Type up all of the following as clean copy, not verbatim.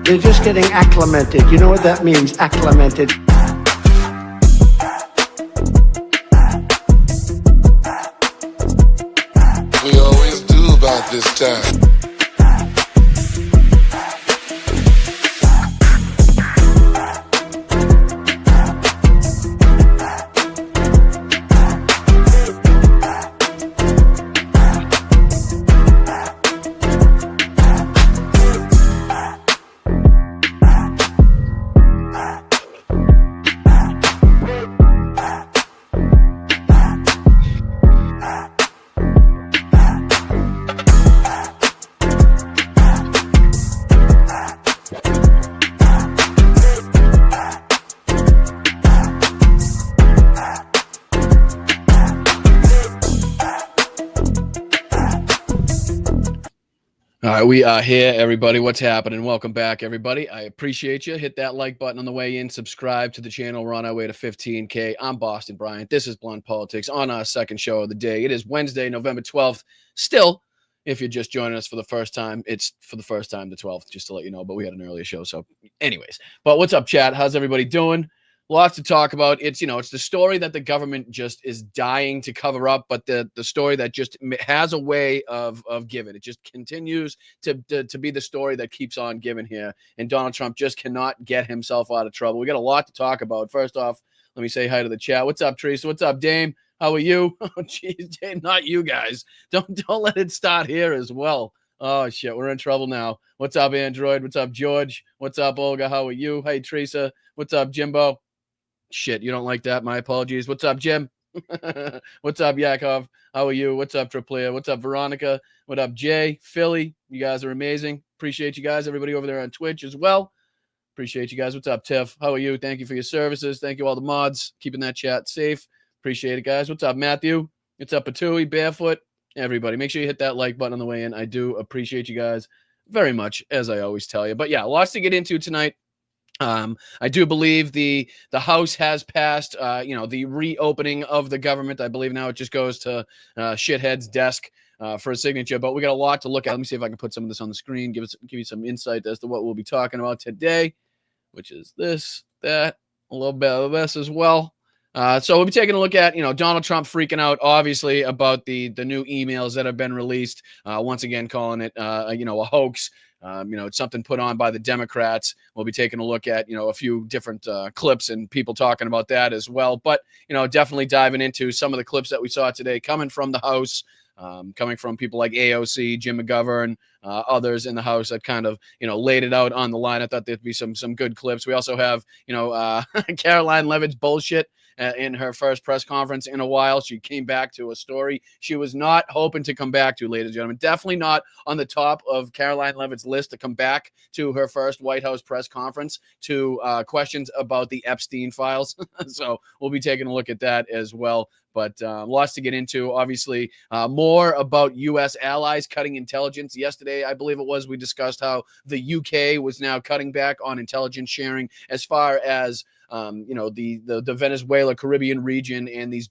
They're just getting acclimated. You know what that means, acclimated. We always do about this time. All right, we are here, everybody. What's happening? Welcome back, everybody. I appreciate you. Hit that like button on the way in. Subscribe to the channel. We're on our way to 15K. I'm Boston Bryant. This is Blunt Politics on our second show of the day. It is Wednesday, November 12th. Still, if you're just joining us for the first time, it's for the first time the 12th, just to let you know. But we had an earlier show, so anyways. But what's up, chat? How's everybody doing? Lots to talk about. It's, it's the story that the government just is dying to cover up, but the story that just has a way of giving. It just continues to be the story that keeps on giving here. And Donald Trump just cannot get himself out of trouble. We got a lot to talk about. First off, let me say hi to the chat. What's up, Teresa? What's up, Dame? How are you? Oh, geez, Dame, not you guys. Don't let it start here as well. Oh, shit, we're in trouble now. What's up, Android? What's up, George? What's up, Olga? How are you? Hey, Teresa. What's up, Jimbo? Shit, you don't like that? My apologies. What's up, Jim? What's up, Yakov? How are you? What's up, Triplia? What's up, Veronica? What up, Jay? Philly? You guys are amazing. Appreciate you guys. Everybody over there on Twitch as well. Appreciate you guys. What's up, Tiff? How are you? Thank you for your services. Thank you, all the mods. Keeping that chat safe. Appreciate it, guys. What's up, Matthew? What's up, Patui? Barefoot? Everybody, make sure you hit that like button on the way in. I do appreciate you guys very much, as I always tell you. But yeah, lots to get into tonight. I do believe the House has passed, the reopening of the government. I believe now it just goes to Shithead's desk for a signature. But we got a lot to look at. Let me see if I can put some of this on the screen, give you some insight as to what we'll be talking about today, which is this, that, a little bit of this as well. So we'll be taking a look at, Donald Trump freaking out, obviously, about the new emails that have been released. Once again, calling it, a hoax. It's something put on by the Democrats. We'll be taking a look at, a few different clips and people talking about that as well. But, definitely diving into some of the clips that we saw today coming from the House, coming from people like AOC, Jim McGovern, others in the House that kind of, laid it out on the line. I thought there'd be some good clips. We also have, Caroline Levitt's bullshit in her first press conference in a while. She came back to a story she was not hoping to come back to, ladies and gentlemen. Definitely not on the top of Caroline Levitt's list to come back to her first White House press conference to questions about the Epstein files. So we'll be taking a look at that as well. But lots to get into. Obviously, more about U.S. allies cutting intelligence. Yesterday, I believe it was, we discussed how the U.K. was now cutting back on intelligence sharing as far as the Venezuela Caribbean region and these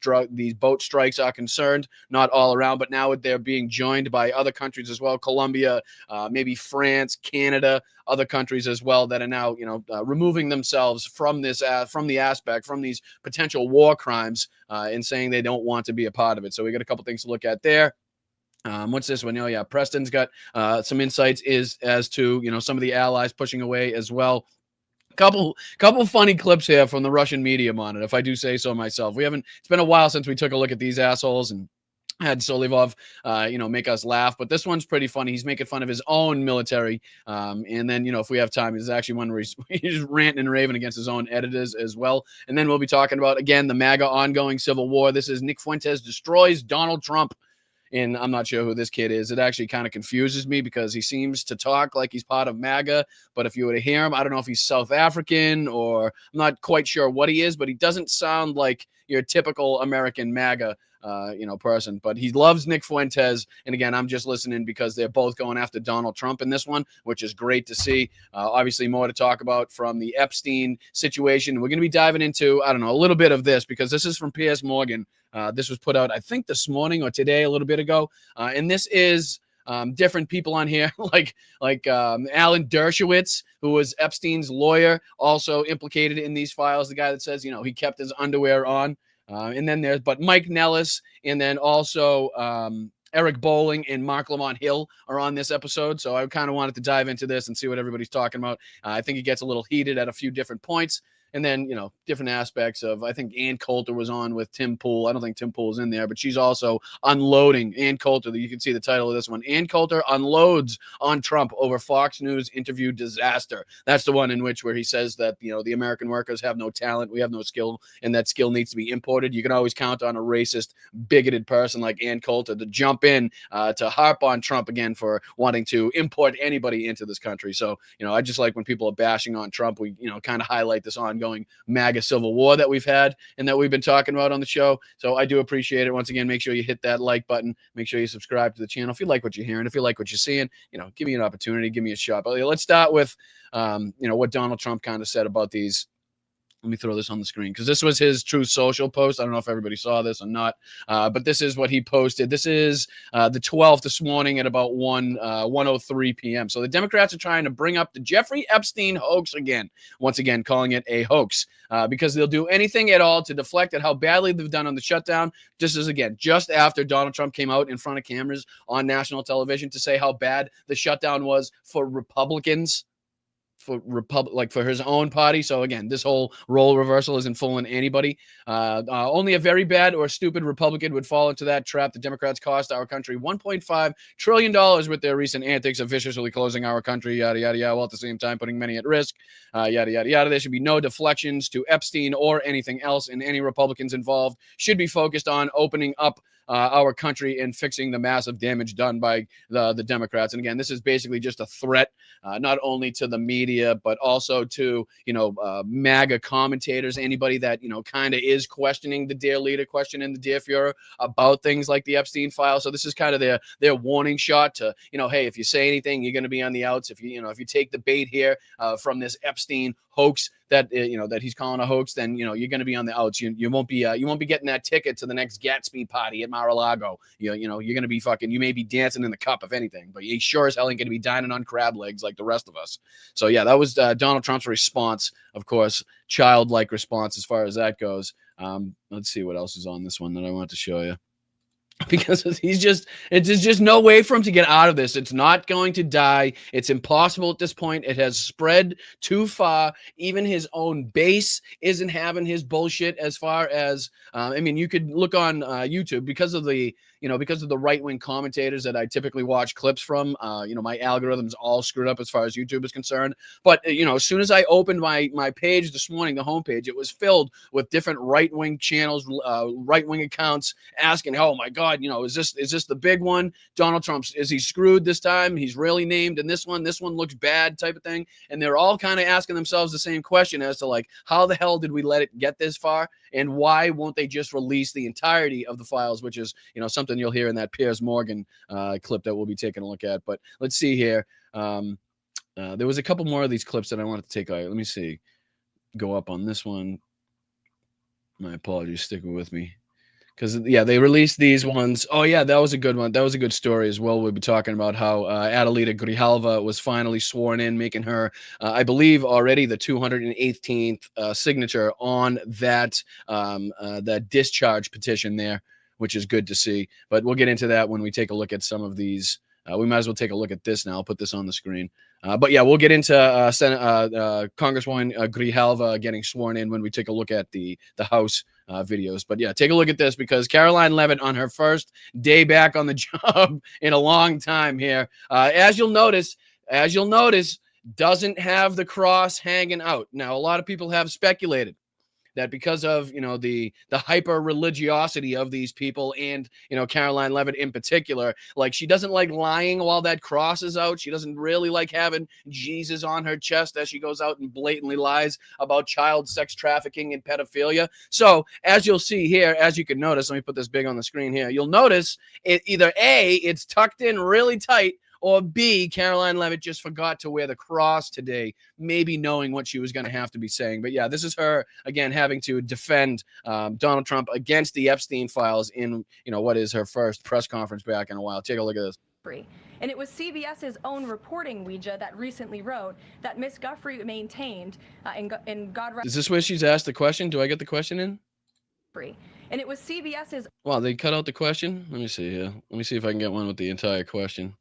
boat strikes are concerned. Not all around, but now they're being joined by other countries as well. Colombia, maybe France, Canada, other countries as well that are now removing themselves from this from these potential war crimes and saying they don't want to be a part of it. So we got a couple things to look at there. What's this one? Oh yeah, Preston's got some insights as to some of the allies pushing away as well. Couple funny clips here from the Russian media monitor, if I do say so myself. It's been a while since we took a look at these assholes and had Solivov, make us laugh. But this one's pretty funny. He's making fun of his own military. And then, if we have time, there's actually one where he's ranting and raving against his own editors as well. And then we'll be talking about, again, the MAGA ongoing civil war. This is Nick Fuentes destroys Donald Trump. And I'm not sure who this kid is. It actually kind of confuses me because he seems to talk like he's part of MAGA. But if you were to hear him, I don't know if he's South African or I'm not quite sure what he is, but he doesn't sound like your typical American MAGA person. But he loves Nick Fuentes. And again, I'm just listening because they're both going after Donald Trump in this one, which is great to see. Obviously, more to talk about from the Epstein situation. We're going to be diving into, a little bit of this because this is from Piers Morgan. This was put out, I think, this morning or today, a little bit ago. And this is different people on here, like Alan Dershowitz, who was Epstein's lawyer, also implicated in these files. The guy that says, he kept his underwear on. And then but Mike Nellis, and then also Eric Bowling and Mark Lamont Hill are on this episode. So I kind of wanted to dive into this and see what everybody's talking about. I think it gets a little heated at a few different points. And then, different aspects of, I think Ann Coulter was on with Tim Pool. I don't think Tim Pool is in there, but she's also unloading. Ann Coulter, you can see the title of this one. Ann Coulter unloads on Trump over Fox News interview disaster. That's the one where he says that, the American workers have no talent, we have no skill, and that skill needs to be imported. You can always count on a racist, bigoted person like Ann Coulter to jump in to harp on Trump again for wanting to import anybody into this country. So, I just like when people are bashing on Trump, we, kind of highlight this ongoing MAGA civil war that we've had and that we've been talking about on the show. So I do appreciate it. Once again, make sure you hit that like button. Make sure you subscribe to the channel. If you like what you're hearing, if you like what you're seeing, give me an opportunity, give me a shot. But let's start with, what Donald Trump kind of said about these. Let me throw this on the screen because this was his Truth Social post. I don't know if everybody saw this or not, but this is what he posted. This is the 12th this morning at about 1:03 p.m. So the Democrats are trying to bring up the Jeffrey Epstein hoax again, once again calling it a hoax because they'll do anything at all to deflect at how badly they've done on the shutdown. Just after Donald Trump came out in front of cameras on national television to say how bad the shutdown was for Republicans. For his own party. So again, this whole role reversal isn't fooling anybody. Only a very bad or stupid Republican would fall into that trap. The Democrats cost our country $1.5 trillion with their recent antics of viciously closing our country, yada, yada, yada, while at the same time putting many at risk, yada, yada, yada. There should be no deflections to Epstein or anything else, and any Republicans involved should be focused on opening up our country and fixing the massive damage done by the Democrats. And again, this is basically just a threat, not only to the media, but also to, MAGA commentators, anybody that, kind of is questioning the dear leader, questioning the dear Fuhrer about things like the Epstein file. So this is kind of their warning shot to, hey, if you say anything, you're going to be on the outs. If you take the bait here from this Epstein hoax that that he's calling a hoax, then you're going to be on the outs. You won't be getting that ticket to the next Gatsby party at Mar-a-Lago. You're going to be you may be dancing in the cup if anything, but you sure as hell ain't going to be dining on crab legs like the rest of us. So yeah, that was Donald Trump's response, of course, childlike response as far as that goes. Let's see what else is on this one that I want to show you. Because there's just no way for him to get out of this. It's not going to die. It's impossible at this point. It has spread too far. Even his own base isn't having his bullshit as far as, you could look on YouTube because of the right-wing commentators that I typically watch clips from. My algorithm's all screwed up as far as YouTube is concerned. But, as soon as I opened my page this morning, the homepage, it was filled with different right-wing channels, right-wing accounts asking, oh my God, is this the big one? Donald Trump, is he screwed this time? He's really named in this one looks bad type of thing. And they're all kind of asking themselves the same question as to how the hell did we let it get this far? And why won't they just release the entirety of the files, which is, something you'll hear in that Piers Morgan clip that we'll be taking a look at. But let's see here. There was a couple more of these clips that I wanted to take. Let me see. Go up on this one. My apologies. Sticking with me. Because, they released these ones. Oh, yeah, that was a good one. That was a good story as well. We'll be talking about how Adelita Grijalva was finally sworn in, making her, I believe, already the 218th signature on that discharge petition there, which is good to see. But we'll get into that when we take a look at some of these. We might as well take a look at this now. I'll put this on the screen. But yeah, we'll get into Congresswoman Grijalva getting sworn in when we take a look at the House videos. But yeah, take a look at this because Caroline Leavitt on her first day back on the job in a long time here, as you'll notice, doesn't have the cross hanging out. Now, a lot of people have speculated that because of, the hyper religiosity of these people and, Caroline Leavitt in particular, she doesn't like lying while that cross is out. She doesn't really like having Jesus on her chest as she goes out and blatantly lies about child sex trafficking and pedophilia. So as you'll see here, as you can notice, let me put this big on the screen here. You'll notice either A, it's tucked in really tight, or B, Caroline Leavitt just forgot to wear the cross today, maybe knowing what she was going to have to be saying. But yeah, this is her, again, having to defend Donald Trump against the Epstein files in, what is her first press conference back in a while. Take a look at this. And it was CBS's own reporting, Ouija, that recently wrote that Miss Guffrey maintained in God Rest. Is this where she's asked the question? Do I get the question in? And it was CBS's. Wow, they cut out the question? Let me see here. Let me see if I can get one with the entire question.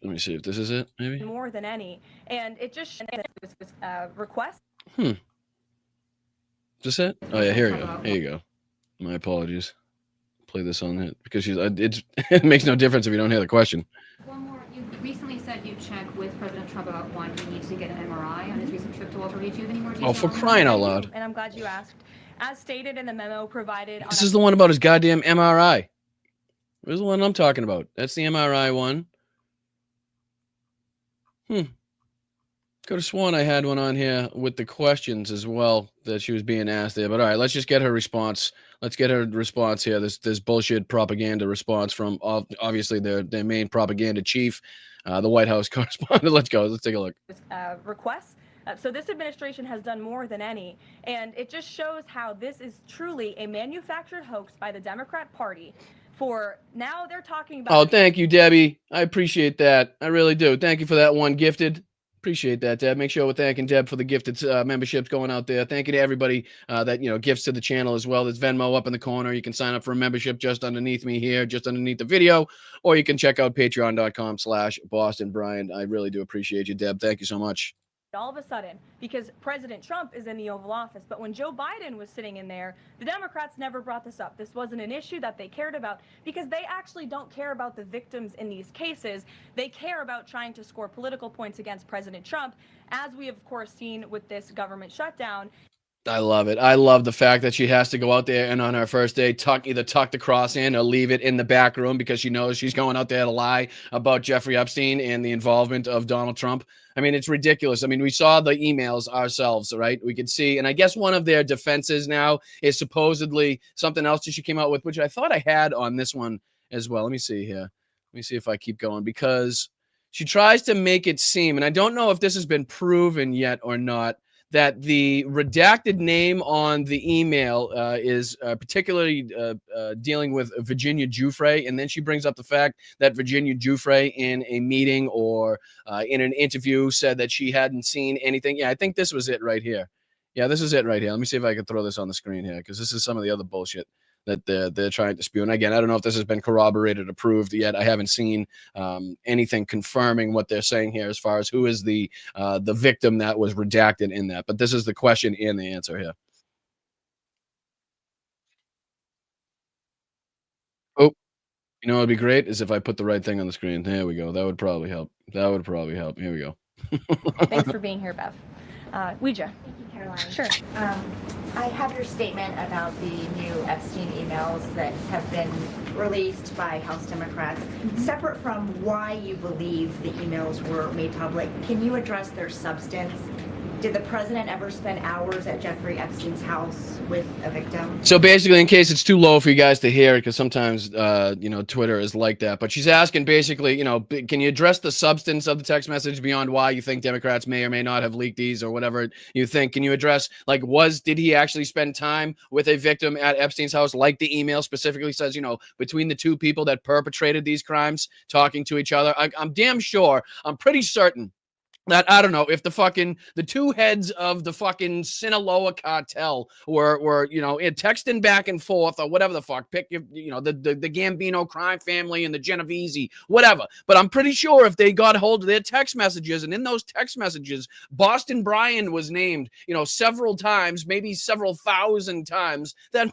Let me see if this is it, maybe. More than any. And it just was request. Is this it? Oh, yeah, here we go. Here you go. My apologies. Play this on it because it makes no difference if you don't hear the question. One more. You recently said you checked with President Trump about why he needs to get an MRI on his recent trip to Walter Reed. Do you have any more details? Oh, for crying out loud. And I'm glad you asked. As stated in the memo provided. This is the one about his goddamn MRI. This is the one I'm talking about. That's the MRI one. Could have sworn I had one on here with the questions as well that she was being asked there. But all right, let's just get her response. Let's get her response here. This bullshit propaganda response from obviously their main propaganda chief, the White House correspondent. Let's go. Let's take a look. Requests. So this administration has done more than any, and it just shows how this is truly a manufactured hoax by the Democrat Party. For now, they're talking about. Oh, thank you, Debbie. I appreciate that. I really do. Thank you for that one, Gifted. Appreciate that, Deb. Make sure we're thanking Deb for the gifted memberships going out there. Thank you to everybody that gifts to the channel as well. There's Venmo up in the corner. You can sign up for a membership just underneath me here, just underneath the video, or you can check out patreon.com/BostonBrian. I really do appreciate you, Deb. Thank you so much. All of a sudden, because President Trump is in the Oval Office, but when Joe Biden was sitting in there, the Democrats never brought this up. This wasn't an issue that they cared about because they actually don't care about the victims in these cases. They care about trying to score political points against President Trump, as we have, of course, seen with this government shutdown. I love it. I love the fact that she has to go out there and on her first day either tuck the cross in or leave it in the back room because she knows she's going out there to lie about Jeffrey Epstein and the involvement of Donald Trump. I mean, it's ridiculous. I mean, we saw the emails ourselves, right? We could see, and I guess one of their defenses now is supposedly something else that she came out with, which I thought I had on this one as well. Let me see here. Let me see if I keep going because she tries to make it seem, and I don't know if this has been proven yet or not, that the redacted name on the email is particularly dealing with Virginia Giuffre. And then she brings up the fact that Virginia Giuffre in a meeting or in an interview said that she hadn't seen anything. Yeah, I think this was it right here. Yeah, this is it right here. Let me see if I can throw this on the screen here because this is some of the other bullshit that they're trying to spew. And again, I don't know if this has been corroborated or proved yet. I haven't seen anything confirming what they're saying here as far as who is the victim that was redacted in that. But this is the question and the answer here. Oh, you know what would be great is if I put the right thing on the screen. There we go. That would probably help. That would probably help. Here we go. Thanks for being here, Bev. Ouija. Thank you, Caroline. Sure. I have your statement about the new Epstein emails that have been released by House Democrats. Separate from why you believe the emails were made public, can you address their substance? Did the president ever spend hours at Jeffrey Epstein's house with a victim? So basically, in case it's too low for you guys to hear it, because sometimes, Twitter is like that. But she's asking basically, can you address the substance of the text message beyond why you think Democrats may or may not have leaked these or whatever you think? Can you address, did he actually spend time with a victim at Epstein's house? Like the email specifically says, between the two people that perpetrated these crimes, talking to each other. I'm damn sure, I'm pretty certain that, I don't know, if the two heads of the fucking Sinaloa cartel were texting back and forth or whatever the fuck, pick, the Gambino crime family and the Genovese, whatever. But I'm pretty sure if they got a hold of their text messages, and in those text messages, Boston Brian was named, several times, maybe several thousand times, that,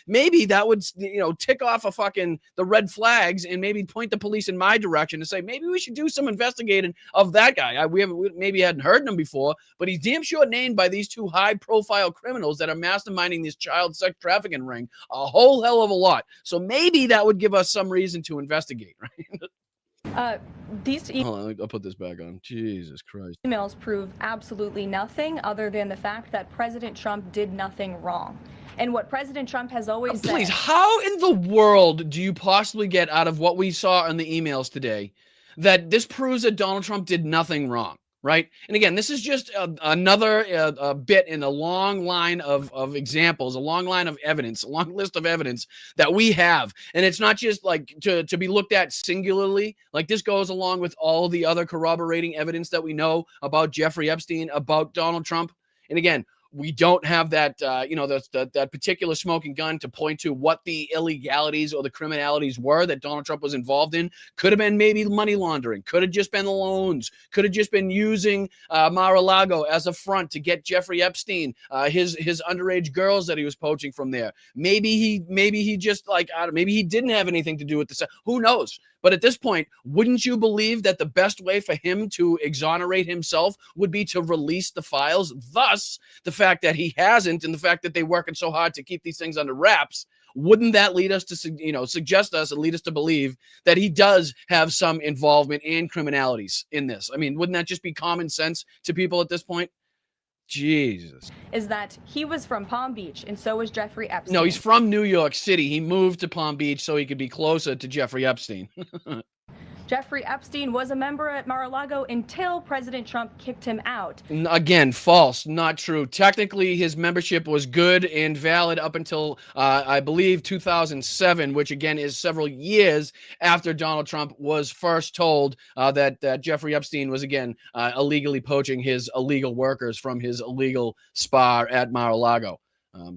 maybe that would, tick off the red flags and maybe point the police in my direction to say, maybe we should do some investigating of that guy. We maybe hadn't heard him before, but he's damn sure named by these two high-profile criminals that are masterminding this child sex trafficking ring a whole hell of a lot. So maybe that would give us some reason to investigate, right? Hold on, I'll put this back on. Jesus Christ. Emails prove absolutely nothing other than the fact that President Trump did nothing wrong. And what President Trump has always said. Please, how in the world do you possibly get out of what we saw in the emails today that this proves that Donald Trump did nothing wrong? right? And again, this is just another bit in a long line of examples, a long line of evidence, a long list of evidence that we have. And it's not just like to be looked at singularly. Like this goes along with all the other corroborating evidence that we know about Jeffrey Epstein, about Donald Trump. And again, we don't have that, that particular smoking gun to point to what the illegalities or the criminalities were that Donald Trump was involved in. Could have been maybe money laundering. Could have just been loans. Could have just been using Mar-a-Lago as a front to get Jeffrey Epstein, his underage girls that he was poaching from there. Maybe he just maybe he didn't have anything to do with this. Who knows? But at this point, wouldn't you believe that the best way for him to exonerate himself would be to release the files? Thus, the fact that he hasn't and the fact that they're working so hard to keep these things under wraps, wouldn't that lead us to, suggest us and lead us to believe that he does have some involvement and criminalities in this? I mean, wouldn't that just be common sense to people at this point? Jesus. Is that he was from Palm Beach, and so was Jeffrey Epstein. No, he's from New York City. He moved to Palm Beach so he could be closer to Jeffrey Epstein. Jeffrey Epstein was a member at Mar-a-Lago until President Trump kicked him out. Again, false, not true. Technically, his membership was good and valid up until, I believe, 2007, which again is several years after Donald Trump was first told that Jeffrey Epstein was, again, illegally poaching his illegal workers from his illegal spa at Mar-a-Lago.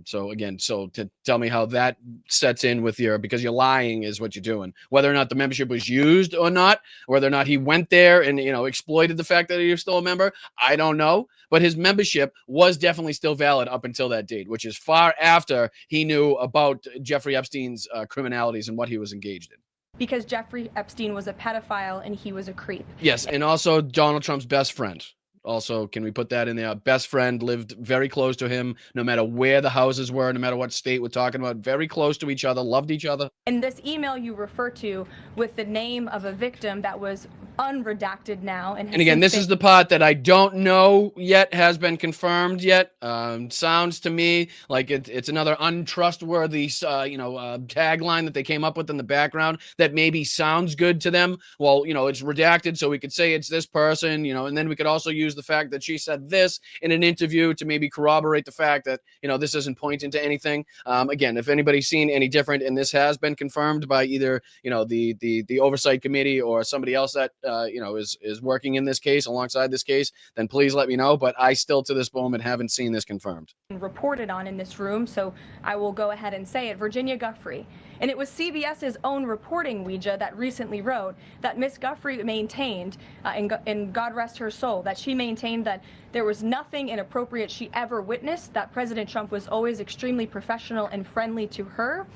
So to tell me how that sets in with because you're lying is what you're doing. Whether or not the membership was used or not, whether or not he went there and, exploited the fact that he was still a member, I don't know. But his membership was definitely still valid up until that date, which is far after he knew about Jeffrey Epstein's criminalities and what he was engaged in. Because Jeffrey Epstein was a pedophile and he was a creep. Yes, and also Donald Trump's best friend. Also, can we put that in there? Best friend, lived very close to him, no matter where the houses were, no matter what state we're talking about, very close to each other, loved each other. And this email you refer to with the name of a victim that was unredacted now. And again, this is the part that I don't know yet has been confirmed yet. Sounds to me like it's another untrustworthy, tagline that they came up with in the background that maybe sounds good to them. Well, it's redacted, so we could say it's this person, and then we could also use the fact that she said this in an interview to maybe corroborate the fact that, this isn't pointing to anything. Again, if anybody's seen any different, and this has been confirmed by either, the oversight committee or somebody else that, is working in this case alongside this case, then please let me know. But I still to this moment haven't seen this confirmed. Reported on in this room, so I will go ahead and say it. Virginia Giuffre. And it was CBS's own reporting, Ouija, that recently wrote that Miss Giuffre maintained, and God rest her soul, that she maintained that there was nothing inappropriate she ever witnessed, that President Trump was always extremely professional and friendly to her.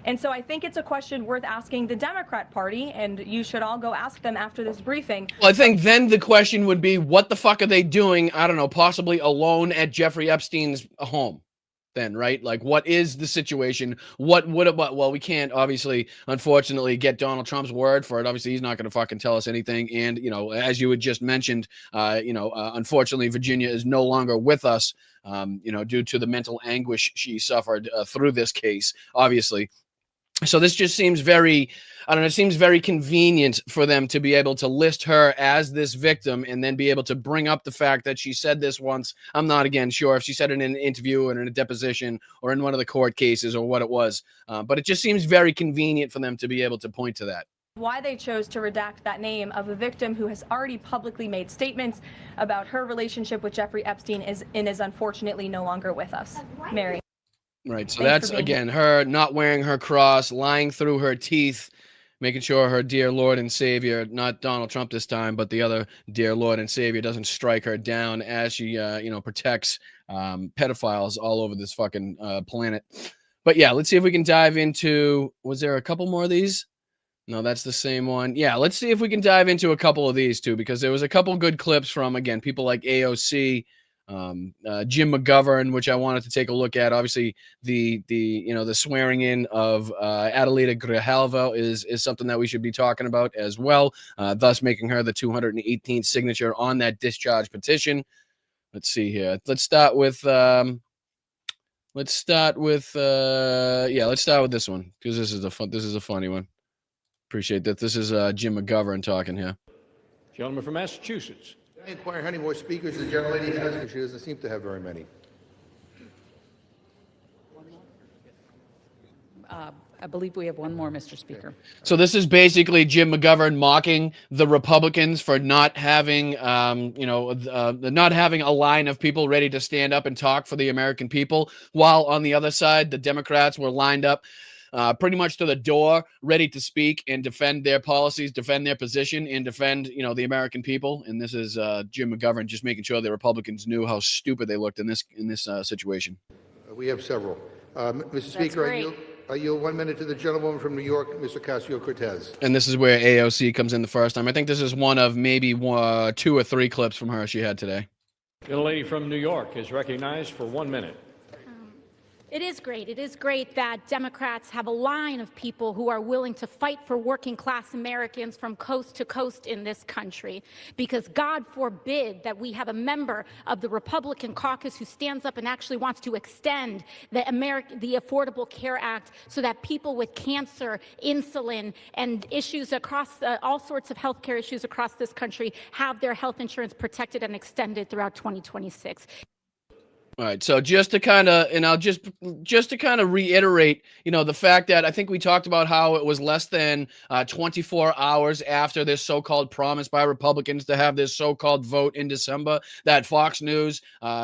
And so I think it's a question worth asking the Democrat Party, and you should all go ask them after this briefing. Well, I think then the question would be, what the fuck are they doing, I don't know, possibly alone at Jeffrey Epstein's home? Then, right? Like, what is the situation? Well, we can't obviously, unfortunately, get Donald Trump's word for it. Obviously, he's not going to fucking tell us anything. And, as you had just mentioned, unfortunately, Virginia is no longer with us, due to the mental anguish she suffered through this case, obviously. So this just seems very, it seems very convenient for them to be able to list her as this victim and then be able to bring up the fact that she said this once. I'm not, again, sure if she said it in an interview or in a deposition or in one of the court cases or what it was. But it just seems very convenient for them to be able to point to that. Why they chose to redact that name of a victim who has already publicly made statements about her relationship with Jeffrey Epstein is unfortunately no longer with us. Mary. Right. So Thanks that's, again, her not wearing her cross, lying through her teeth, making sure her dear Lord and Savior, not Donald Trump this time, but the other dear Lord and Savior, doesn't strike her down as she, protects pedophiles all over this fucking planet. But yeah, let's see if we can dive into, was there a couple more of these? No, that's the same one. Yeah, let's see if we can dive into a couple of these too, because there was a couple good clips from, again, people like AOC, Jim McGovern, which I wanted to take a look at. Obviously, the swearing in of Adelita Grijalva is something that we should be talking about as well, thus making her the 218th signature on that discharge petition. Let's see here. Let's start with this one, because this is a funny one. Appreciate that. This is Jim McGovern talking here. Gentleman from Massachusetts. I inquire how many more speakers the gentlelady has, because she doesn't seem to have very many. I believe we have one more, Mr. Speaker. So this is basically Jim McGovern mocking the Republicans for not having, not having a line of people ready to stand up and talk for the American people, while on the other side, the Democrats were lined up pretty much to the door, ready to speak and defend their policies, defend their position, and defend, the American people. And this is Jim McGovern just making sure the Republicans knew how stupid they looked in this situation. We have several. Mr. Speaker, I yield 1 minute to the gentlewoman from New York, Mr. Ocasio-Cortez. And this is where AOC comes in the first time. I think this is one of maybe 2 or 3 clips from her she had today. The lady from New York is recognized for 1 minute. It is great. It is great that Democrats have a line of people who are willing to fight for working class Americans from coast to coast in this country, because God forbid that we have a member of the Republican caucus who stands up and actually wants to extend the Affordable Care Act so that people with cancer, insulin, and issues across all sorts of healthcare issues across this country have their health insurance protected and extended throughout 2026. All right, so just to kind of, and I'll just to kind of reiterate, the fact that I think we talked about how it was less than 24 hours after this so-called promise by Republicans to have this so-called vote in December that Fox News,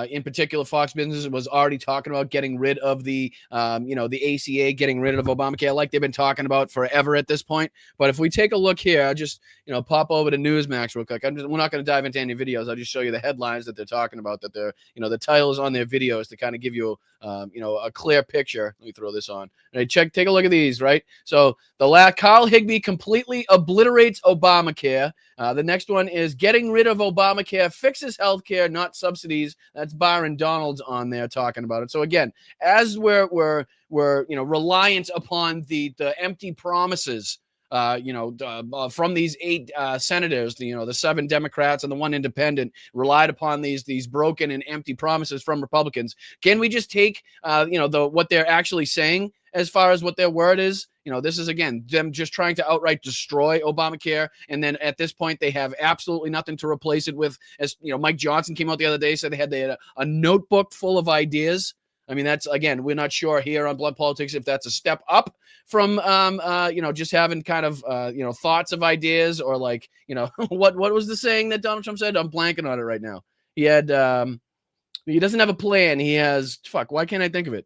in particular Fox Business, was already talking about getting rid of the ACA, getting rid of Obamacare, like they've been talking about forever at this point. But if we take a look here, I'll just pop over to Newsmax real quick. We're not going to dive into any videos. I'll just show you the headlines that they're talking about. That they're the titles on their videos to kind of give you a clear picture. Let me throw this on. Right, take a look at these. Right, so Carl Higbee completely obliterates Obamacare. The next one is getting rid of Obamacare fixes healthcare, not subsidies. That's Byron Donalds on there talking about it. So again, as we're reliant upon the empty promises from these 8 senators, the 7 Democrats and the 1 independent relied upon these broken and empty promises from Republicans. Can we just take, what they're actually saying as far as what their word is? This is, again, them just trying to outright destroy Obamacare. And then at this point, they have absolutely nothing to replace it with. As Mike Johnson came out the other day, said they had a notebook full of ideas. I mean, that's, again, we're not sure here on Blood Politics if that's a step up from, just having kind of, thoughts of ideas, or like, what was the saying that Donald Trump said? I'm blanking on it right now. He had, he doesn't have a plan. He has, why can't I think of it?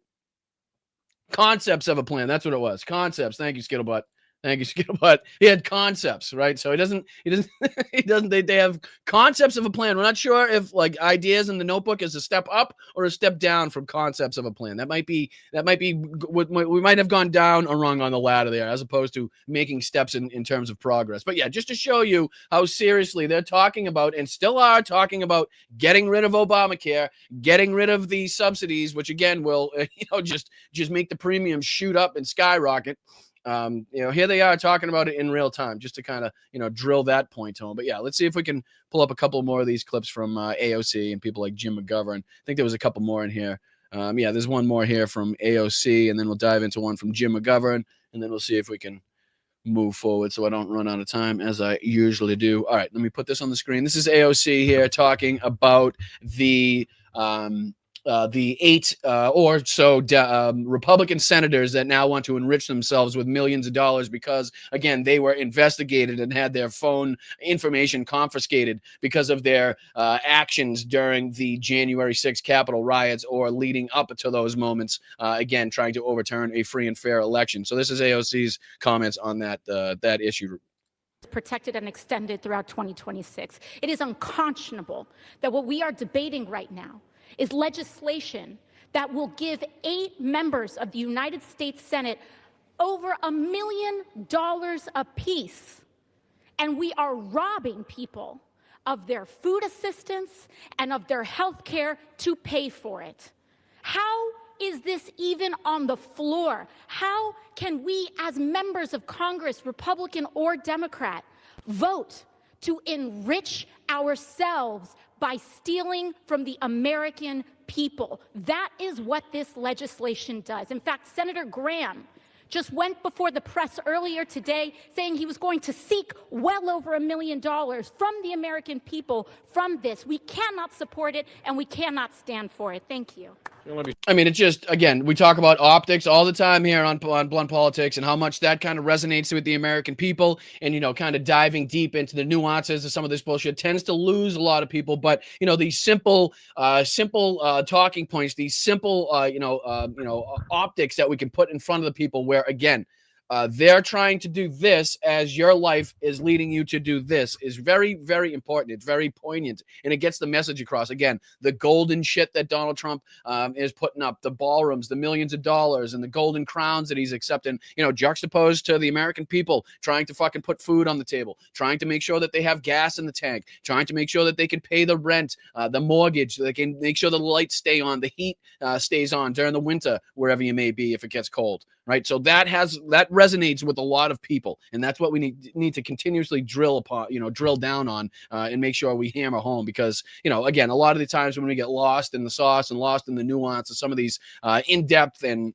Concepts of a plan. That's what it was. Concepts. Thank you, Skittlebutt. Thank you, Skittlebutt. He had concepts, right? So he doesn't, they have concepts of a plan. We're not sure if like ideas in the notebook is a step up or a step down from concepts of a plan. That might be, we might have gone down or rung on the ladder there, as opposed to making steps in terms of progress. But yeah, just to show you how seriously they're talking about, and still are talking about, getting rid of Obamacare, getting rid of the subsidies, which again will, just make the premiums shoot up and skyrocket. Here they are talking about it in real time, just to kind of, drill that point home. But yeah, let's see if we can pull up a couple more of these clips from AOC and people like Jim McGovern. I think there was a couple more in here. There's one more here from AOC, and then we'll dive into one from Jim McGovern, and then we'll see if we can move forward so I don't run out of time, as I usually do. All right, let me put this on the screen. This is AOC here talking about the 8 or so Republican senators that now want to enrich themselves with millions of dollars because, again, they were investigated and had their phone information confiscated because of their actions during the January 6th Capitol riots, or leading up to those moments, again, trying to overturn a free and fair election. So this is AOC's comments on that issue. Protected and extended throughout 2026. It is unconscionable that what we are debating right now is legislation that will give 8 members of the United States Senate over $1 million apiece. And we are robbing people of their food assistance and of their health care to pay for it. How is this even on the floor? How can we, as members of Congress, Republican or Democrat, vote to enrich ourselves by stealing from the American people? That is what this legislation does. In fact, Senator Graham just went before the press earlier today saying he was going to seek well over $1 million from the American people from this. We cannot support it, and we cannot stand for it. Thank you. I mean, it's just, again, we talk about optics all the time here on Blunt Politics and how much that kind of resonates with the American people, and, you know, kind of diving deep into the nuances of some of this bullshit tends to lose a lot of people. But, you know, these simple talking points, these simple, optics that we can put in front of the people where, again, they're trying to do this as your life is leading you to do this is very, very important. It's very poignant, and it gets the message across. Again, the golden shit that Donald Trump is putting up, the ballrooms, the millions of dollars, and the golden crowns that he's accepting, you know, juxtaposed to the American people trying to fucking put food on the table, trying to make sure that they have gas in the tank, trying to make sure that they can pay the rent, the mortgage, they can make sure the lights stay on, the heat stays on during the winter, wherever you may be, if it gets cold, right? So that resonates with a lot of people, and that's what we need to continuously drill down on and make sure we hammer home, because, you know, again, a lot of the times when we get lost in the sauce and lost in the nuance of some of these in-depth and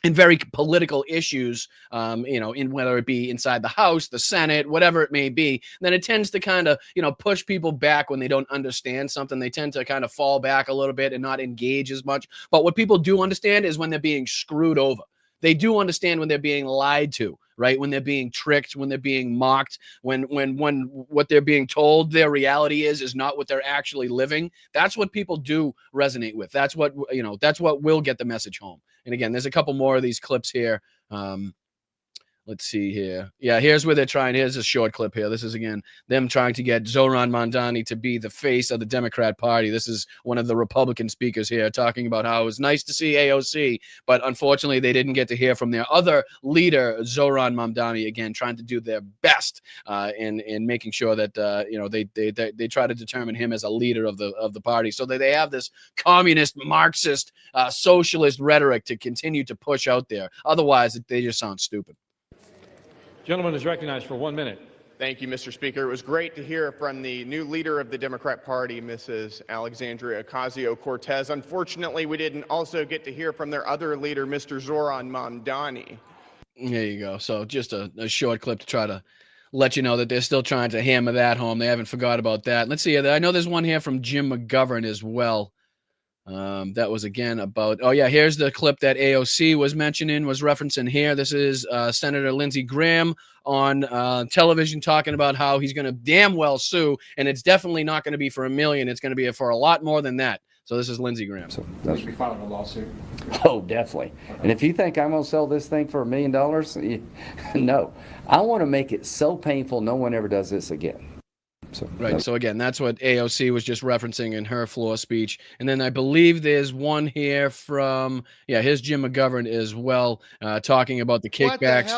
very political issues, in whether it be inside the House, the Senate, whatever it may be, then it tends to kind of, push people back when they don't understand something. They tend to kind of fall back a little bit and not engage as much. But what people do understand is when they're being screwed over. They do understand when they're being lied to, right? When they're being tricked, when they're being mocked, when what they're being told their reality is not what they're actually living. That's what people do resonate with. That's what will get the message home. And again, there's a couple more of these clips here. Let's see here. Yeah, here's where they're trying. Here's a short clip here. This is, again, them trying to get Zohran Mamdani to be the face of the Democrat Party. This is one of the Republican speakers here talking about how it was nice to see AOC, but unfortunately they didn't get to hear from their other leader, Zohran Mamdani, again, trying to do their best in making sure that, they try to determine him as a leader of the party, so that they have this communist, Marxist, socialist rhetoric to continue to push out there. Otherwise, they just sound stupid. Gentleman is recognized for 1 minute. Thank you, Mr. Speaker. It was great to hear from the new leader of the Democrat Party, Mrs. Alexandria Ocasio-Cortez. Unfortunately, we didn't also get to hear from their other leader, Mr. Zohran Mamdani. There you go. So just a short clip to try to let you know that they're still trying to hammer that home. They haven't forgot about that. Let's see. I know there's one here from Jim McGovern as well. That was, again, about, here's the clip that AOC was referencing here. This is Senator Lindsey Graham on television talking about how he's going to damn well sue, and it's definitely not going to be for $1 million. It's going to be for a lot more than that. So this is Lindsey Graham. So that's be filing a lawsuit. Oh, definitely. And if you think I'm going to sell this thing for $1 million, no. I want to make it so painful no one ever does this again. Right. So again, that's what AOC was just referencing in her floor speech. And then I believe there's one here from, here's Jim McGovern as well, talking about the kickbacks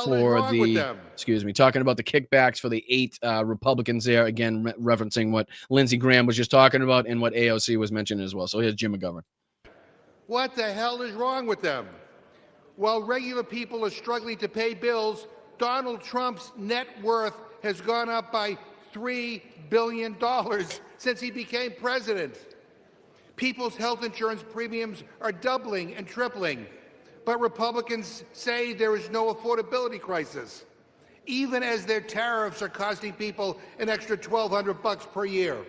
talking about the kickbacks for the 8 Republicans there. Again, referencing what Lindsey Graham was just talking about and what AOC was mentioning as well. So here's Jim McGovern. What the hell is wrong with them? While regular people are struggling to pay bills, Donald Trump's net worth has gone up by $3 billion since he became president. People's health insurance premiums are doubling and tripling, but Republicans say there is no affordability crisis, even as their tariffs are costing people an extra $1,200 per year.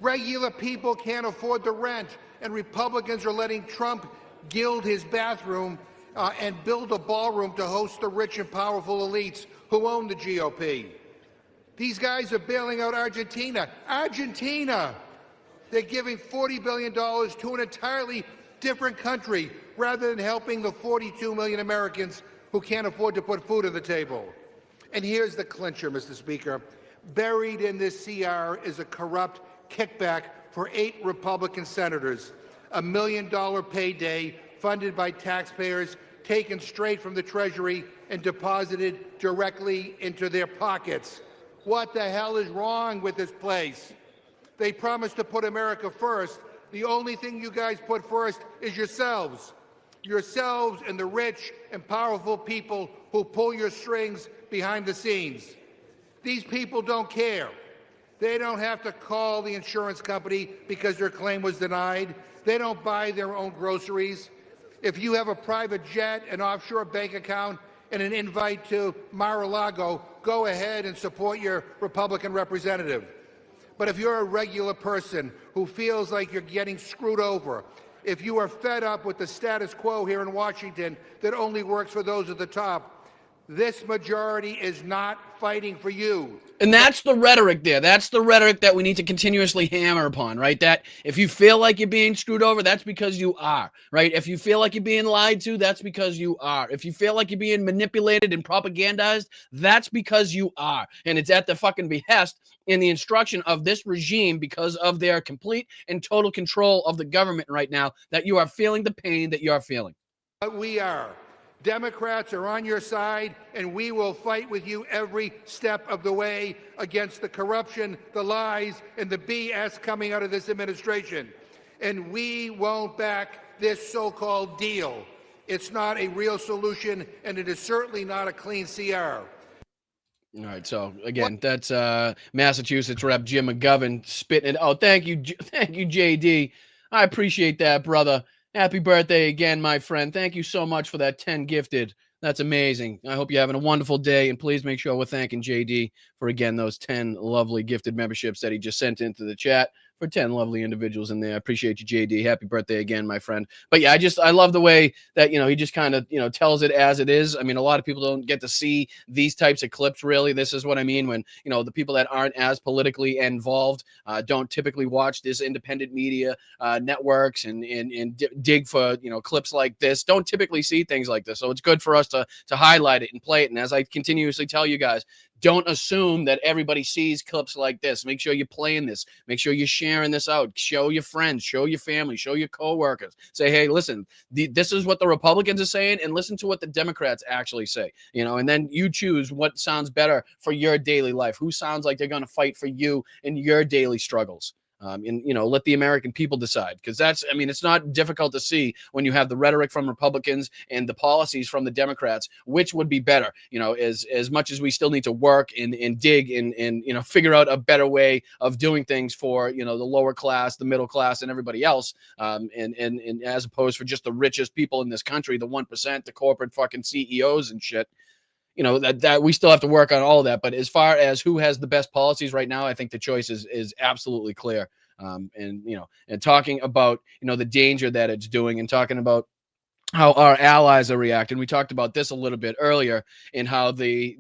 Regular people can't afford the rent, and Republicans are letting Trump gild his bathroom and build a ballroom to host the rich and powerful elites who own the GOP. These guys are bailing out Argentina. They're giving $40 billion to an entirely different country rather than helping the 42 million Americans who can't afford to put food on the table. And here's the clincher, Mr. Speaker. Buried in this CR is a corrupt kickback for 8 Republican senators, $1 million payday funded by taxpayers, taken straight from the Treasury and deposited directly into their pockets. What the hell is wrong with this place? They promised to put America first. The only thing you guys put first is yourselves. Yourselves and the rich and powerful people who pull your strings behind the scenes. These people don't care. They don't have to call the insurance company because their claim was denied. They don't buy their own groceries. If you have a private jet, an offshore bank account, and an invite to Mar-a-Lago, go ahead and support your Republican representative. But if you're a regular person who feels like you're getting screwed over, if you are fed up with the status quo here in Washington that only works for those at the top, this majority is not fighting for you. And that's the rhetoric there. That's the rhetoric that we need to continuously hammer upon, right? That if you feel like you're being screwed over, that's because you are, right? If you feel like you're being lied to, that's because you are. If you feel like you're being manipulated and propagandized, that's because you are. And it's at the fucking behest in the instruction of this regime because of their complete and total control of the government right now that you are feeling the pain that you are feeling. But we are. Democrats are on your side, and we will fight with you every step of the way against the corruption, the lies, and the BS coming out of this administration. And we won't back this so-called deal. It's not a real solution, and it is certainly not a clean CR. All right, so again, that's Massachusetts Rep. Jim McGovern spitting it. Oh, thank you, JD. I appreciate that, brother. Happy birthday again, my friend. Thank you so much for that 10 gifted. That's amazing. I hope you're having a wonderful day, and please make sure we're thanking JD for, again, those 10 lovely gifted memberships that he just sent into the chat. For 10 lovely individuals in there. I appreciate you, JD. Happy birthday again, my friend. But yeah, I love the way that, he just kind of, tells it as it is. I mean, a lot of people don't get to see these types of clips, really. This is what I mean when, the people that aren't as politically involved don't typically watch this independent media networks and dig for, clips like this. Don't typically see things like this. So it's good for us to highlight it and play it. And as I continuously tell you guys, don't assume that everybody sees clips like this. Make sure you're playing this. Make sure you're sharing this out. Show your friends, show your family, show your coworkers. Say, hey, listen, this is what the Republicans are saying, and listen to what the Democrats actually say. And then you choose what sounds better for your daily life. Who sounds like they're going to fight for you in your daily struggles. And let the American people decide, because it's not difficult to see when you have the rhetoric from Republicans and the policies from the Democrats, which would be better, as much as we still need to work and dig and figure out a better way of doing things for, the lower class, the middle class, and everybody else. And as opposed for just the richest people in this country, the 1%, the corporate fucking CEOs and shit. That we still have to work on all of that. But as far as who has the best policies right now, I think the choice is absolutely clear. And talking about, the danger that it's doing, and talking about how our allies are reacting. We talked about this a little bit earlier, in how the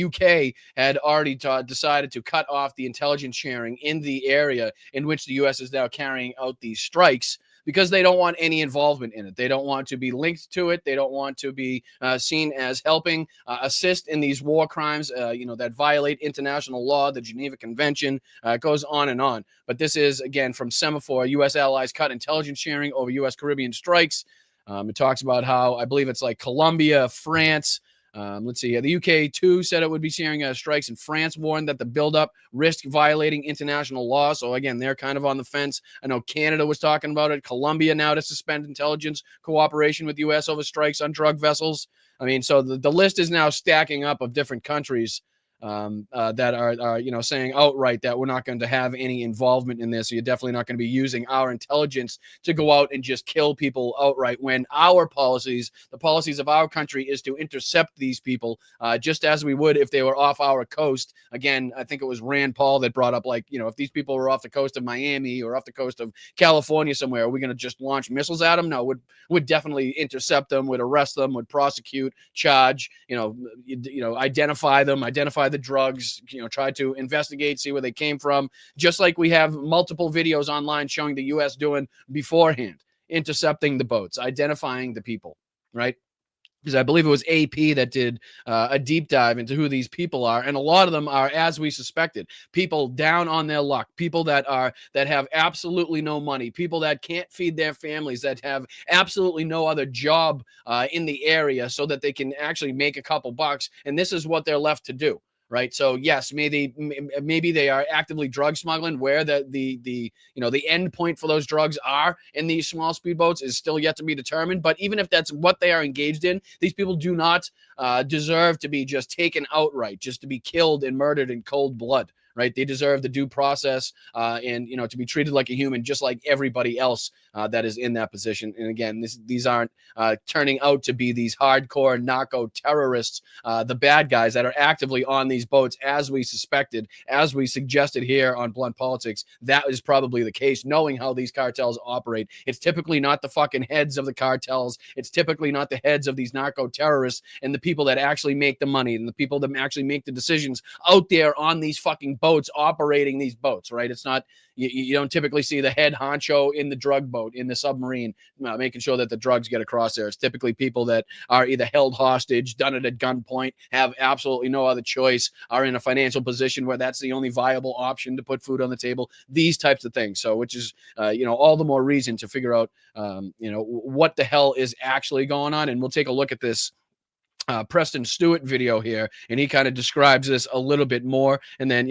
UK had already decided to cut off the intelligence sharing in the area in which the U.S. is now carrying out these strikes, because they don't want any involvement in it. They don't want to be linked to it. They don't want to be seen as helping assist in these war crimes, that violate international law, the Geneva Convention. It goes on and on. But this is, again, from Semaphore. U.S. allies cut intelligence sharing over U.S. Caribbean strikes. It talks about how, I believe it's like Colombia, France. Let's see here. The UK, too, said it would be sharing strikes, and France warned that the buildup risked violating international law. So, again, they're kind of on the fence. I know Canada was talking about it. Colombia now to suspend intelligence cooperation with U.S. over strikes on drug vessels. So the list is now stacking up of different countries that are saying outright that we're not going to have any involvement in this. So you're definitely not going to be using our intelligence to go out and just kill people outright, when our policies, the policies of our country, is to intercept these people just as we would if they were off our coast. Again, I think it was Rand Paul that brought up, like, if these people were off the coast of Miami or off the coast of California somewhere, are we going to just launch missiles at them? No, would definitely intercept them, would arrest them, would prosecute, charge, identify them, identify the drugs, try to investigate, see where they came from, just like we have multiple videos online showing the U.S. doing beforehand, intercepting the boats, identifying the people, right? Because I believe it was AP that did a deep dive into who these people are, and a lot of them are, as we suspected, people down on their luck, people that have absolutely no money, people that can't feed their families, that have absolutely no other job in the area, so that they can actually make a couple bucks, and this is what they're left to do. Right. So, yes, maybe they are actively drug smuggling. Where the end point for those drugs are in these small speedboats is still yet to be determined. But even if that's what they are engaged in, these people do not deserve to be just taken outright, just to be killed and murdered in cold blood. right? They deserve the due process and, to be treated like a human, just like everybody else that is in that position. And again, these aren't turning out to be these hardcore narco terrorists, the bad guys that are actively on these boats, as we suspected, as we suggested here on Blunt Politics. That is probably the case, knowing how these cartels operate. It's typically not the fucking heads of the cartels. It's typically not the heads of these narco terrorists and the people that actually make the money and the people that actually make the decisions out there on these fucking boats, operating these boats, right? It's not, you don't typically see the head honcho in the drug boat, in the submarine, making sure that the drugs get across there. It's typically people that are either held hostage, done it at gunpoint, have absolutely no other choice, are in a financial position where that's the only viable option to put food on the table, these types of things. So, which is, all the more reason to figure out, what the hell is actually going on. And we'll take a look at this Preston Stewart video here, and he kind of describes this a little bit more. And then,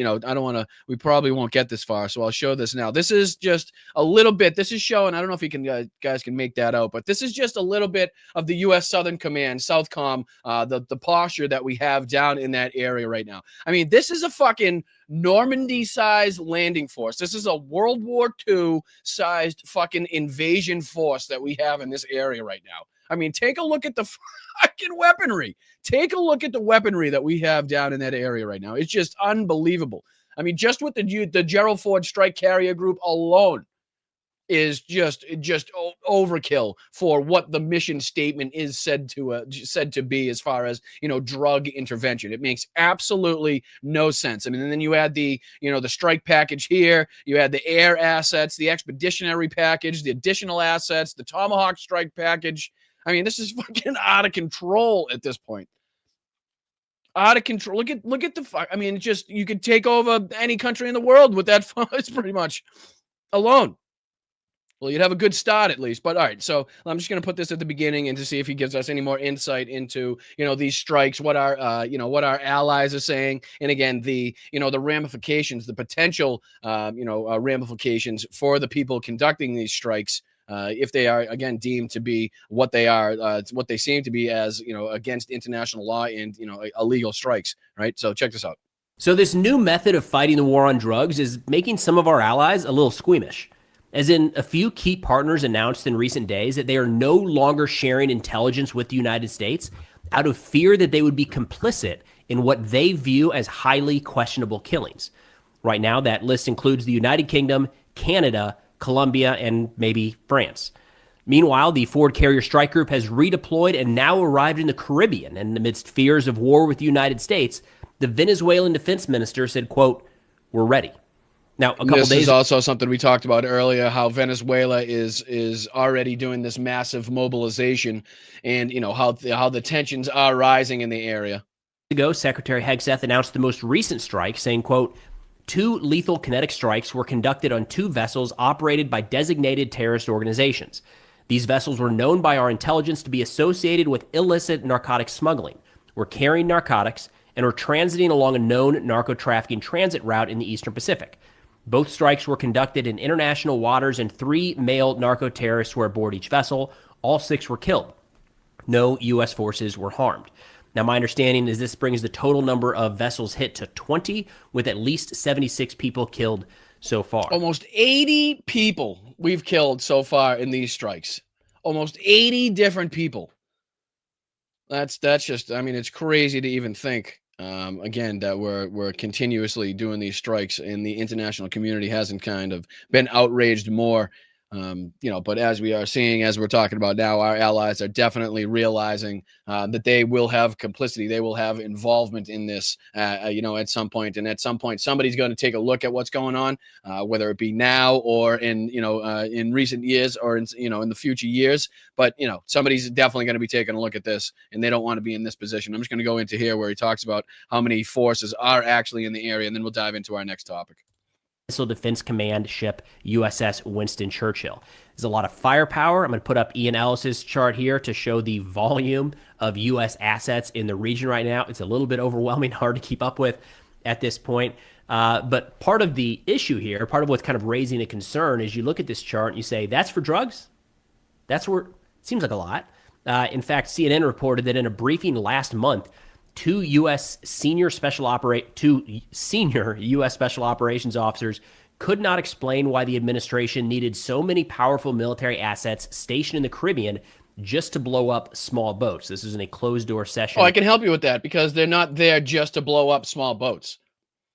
we probably won't get this far, so I'll show this now. This is just a little bit. This is showing, I don't know if you can guys can make that out, but this is just a little bit of the U.S. Southern Command, Southcom, the posture that we have down in that area right now. I mean, this is a fucking Normandy-sized landing force. This is a World War II-sized fucking invasion force that we have in this area right now. I mean, take a look at the fucking weaponry. Take a look at the weaponry that we have down in that area right now. It's just unbelievable. I mean, just with the Gerald Ford Strike Carrier Group alone is just overkill for what the mission statement is said to be as far as, drug intervention. It makes absolutely no sense. I mean, and then you add the strike package here, you add the air assets, the expeditionary package, the additional assets, the Tomahawk strike package. I mean, this is fucking out of control at this point. Out of control. Look at the fuck. I mean, you could take over any country in the world with that force pretty much alone. Well, you'd have a good start at least. But all right, so I'm just going to put this at the beginning and to see if he gives us any more insight into, these strikes, what our allies are saying. And again, the ramifications, the potential, ramifications for the people conducting these strikes. If they are, again, deemed to be what they are, what they seem to be as, against international law and, illegal strikes, right? So check this out. So this new method of fighting the war on drugs is making some of our allies a little squeamish. As in, a few key partners announced in recent days that they are no longer sharing intelligence with the United States out of fear that they would be complicit in what they view as highly questionable killings. Right now, that list includes the United Kingdom, Canada, Colombia, and maybe France. Meanwhile, the Ford Carrier Strike Group has redeployed and now arrived in the Caribbean. And amidst fears of war with the United States, the Venezuelan defense minister said, quote, "We're ready." Now, this is also something we talked about earlier, how Venezuela is already doing this massive mobilization and, how the tensions are rising in the area. Ago, Secretary Hegseth announced the most recent strike, saying, quote, 2 lethal kinetic strikes were conducted on 2 vessels operated by designated terrorist organizations. These vessels were known by our intelligence to be associated with illicit narcotic smuggling, were carrying narcotics, and were transiting along a known narco-trafficking transit route in the Eastern Pacific. Both strikes were conducted in international waters, and 3 male narco-terrorists were aboard each vessel. All 6 were killed. No U.S. forces were harmed. Now, my understanding is this brings the total number of vessels hit to 20, with at least 76 people killed so far. Almost 80 people we've killed so far in these strikes. Almost 80 different people. That's just, I mean, it's crazy to even think. Again, that we're continuously doing these strikes, and the international community hasn't kind of been outraged more. But as we are seeing, as we're talking about now, our allies are definitely realizing that they will have complicity, they will have involvement in this, at some point. And at some point, somebody's going to take a look at what's going on, whether it be now or in recent years or in the future years. But somebody's definitely going to be taking a look at this, and they don't want to be in this position. I'm just going to go into here where he talks about how many forces are actually in the area, and then we'll dive into our next topic. Missile Defense Command ship USS Winston Churchill. There's a lot of firepower. I'm going to put up Ian Ellis's chart here to show the volume of U.S. assets in the region right now. It's a little bit overwhelming, hard to keep up with at this point. But part of the issue here, part of what's kind of raising a concern is you look at this chart and you say, that's for drugs? That's where it seems like a lot. In fact, CNN reported that in a briefing last month, two senior U.S. special operations officers could not explain why the administration needed so many powerful military assets stationed in the Caribbean just to blow up small boats. This is in a closed-door session. Oh, I can help you with that because they're not there just to blow up small boats.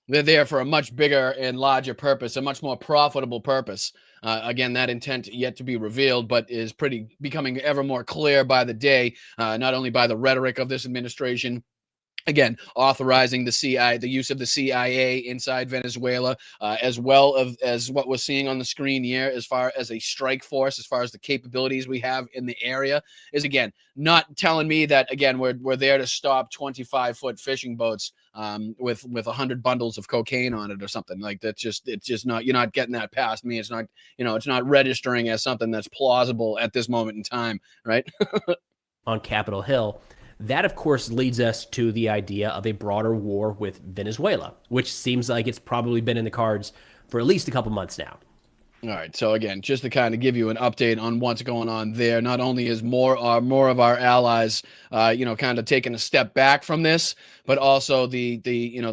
They're there for a much bigger and larger purpose, a much more profitable purpose. Again, that intent yet to be revealed, but is becoming ever more clear by the day, not only by the rhetoric of this administration, again, authorizing the use of the CIA inside Venezuela, as well as what we're seeing on the screen here, as far as a strike force, as far as the capabilities we have in the area, is again not telling me that again we're there to stop 25-foot fishing boats with 100 bundles of cocaine on it or something like that. It's just not, you're not getting that past me. It's not, it's not registering as something that's plausible at this moment in time, right? On Capitol Hill. That, of course, leads us to the idea of a broader war with Venezuela, which seems like it's probably been in the cards for at least a couple months now. All right. So again, just to kind of give you an update on what's going on there, not only is more of our allies, kind of taking a step back from this, but also the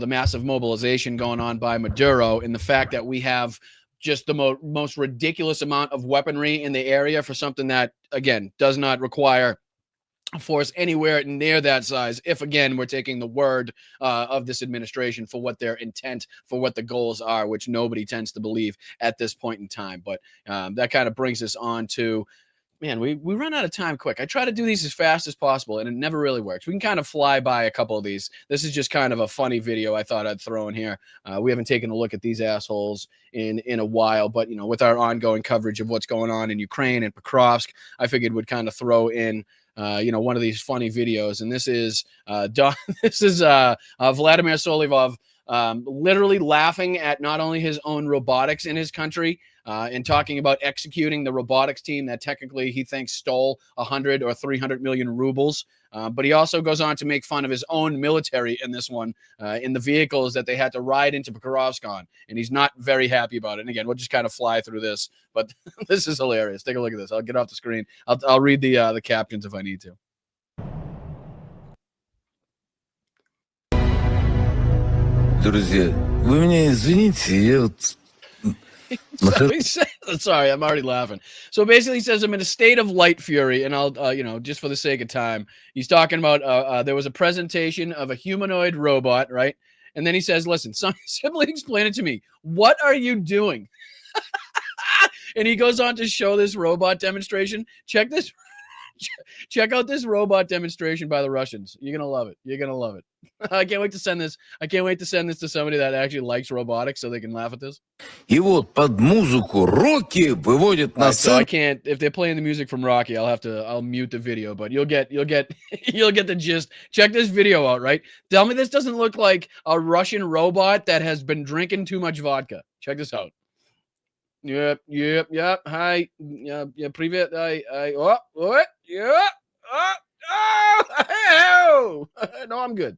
massive mobilization going on by Maduro, and the fact that we have just the most ridiculous amount of weaponry in the area for something that, again, does not require force anywhere near that size, if again we're taking the word of this administration for what their intent, for what the goals are, which nobody tends to believe at this point in time. But that kind of brings us on to, man, we run out of time quick. I try to do these as fast as possible, and it never really works. We can kind of fly by a couple of these. This is just kind of a funny video I thought I'd throw in here. We haven't taken a look at these assholes in a while, but with our ongoing coverage of what's going on in Ukraine and Pokrovsk, I figured we'd kind of throw in one of these funny videos. And this is Vladimir Solivov literally laughing at not only his own robotics in his country and talking about executing the robotics team that technically he thinks stole 100 or 300 million rubles. But he also goes on to make fun of his own military in this one, in the vehicles that they had to ride into Pokrovsk on. And he's not very happy about it. And again, we'll just kind of fly through this, but this is hilarious. Take a look at this. I'll get off the screen. I'll read the captions if I need to. Друзья, вы меня извините, я вот... Sorry, I'm already laughing. So basically he says, I'm in a state of light fury, and I'll, just for the sake of time, he's talking about there was a presentation of a humanoid robot, right? And then he says, listen, simply explain it to me. What are you doing? And he goes on to show this robot demonstration. Check out this robot demonstration by the Russians. You're going to love it. You're going to love it. I can't wait to send this. I can't wait to send this to somebody that actually likes robotics so they can laugh at this. И вот под музыку Рокки выводит на So I can't, if they're playing the music from Rocky, I'll mute the video, but you'll get the gist. Check this video out, right? Tell me this doesn't look like a Russian robot that has been drinking too much vodka. Check this out. Yep. Hi. Yeah, привет. What? Yeah. Oh. No, I'm good.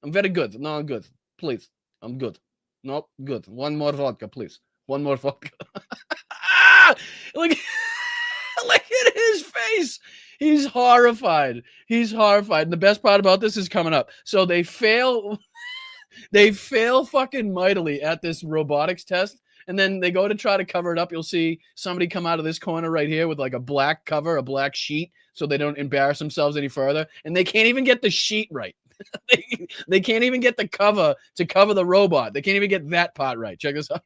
I'm very good. No, I'm good. Please. I'm good. No, good. One more vodka, please. One more vodka. Look at his face. He's horrified. And the best part about this is coming up. So they fail fucking mightily at this robotics test. And then they go to try to cover it up. You'll see somebody come out of this corner right here with like a black cover, a black sheet, so they don't embarrass themselves any further. And they can't even get the sheet right. They can't even get the cover to cover the robot. They can't even get that part right. Check this out.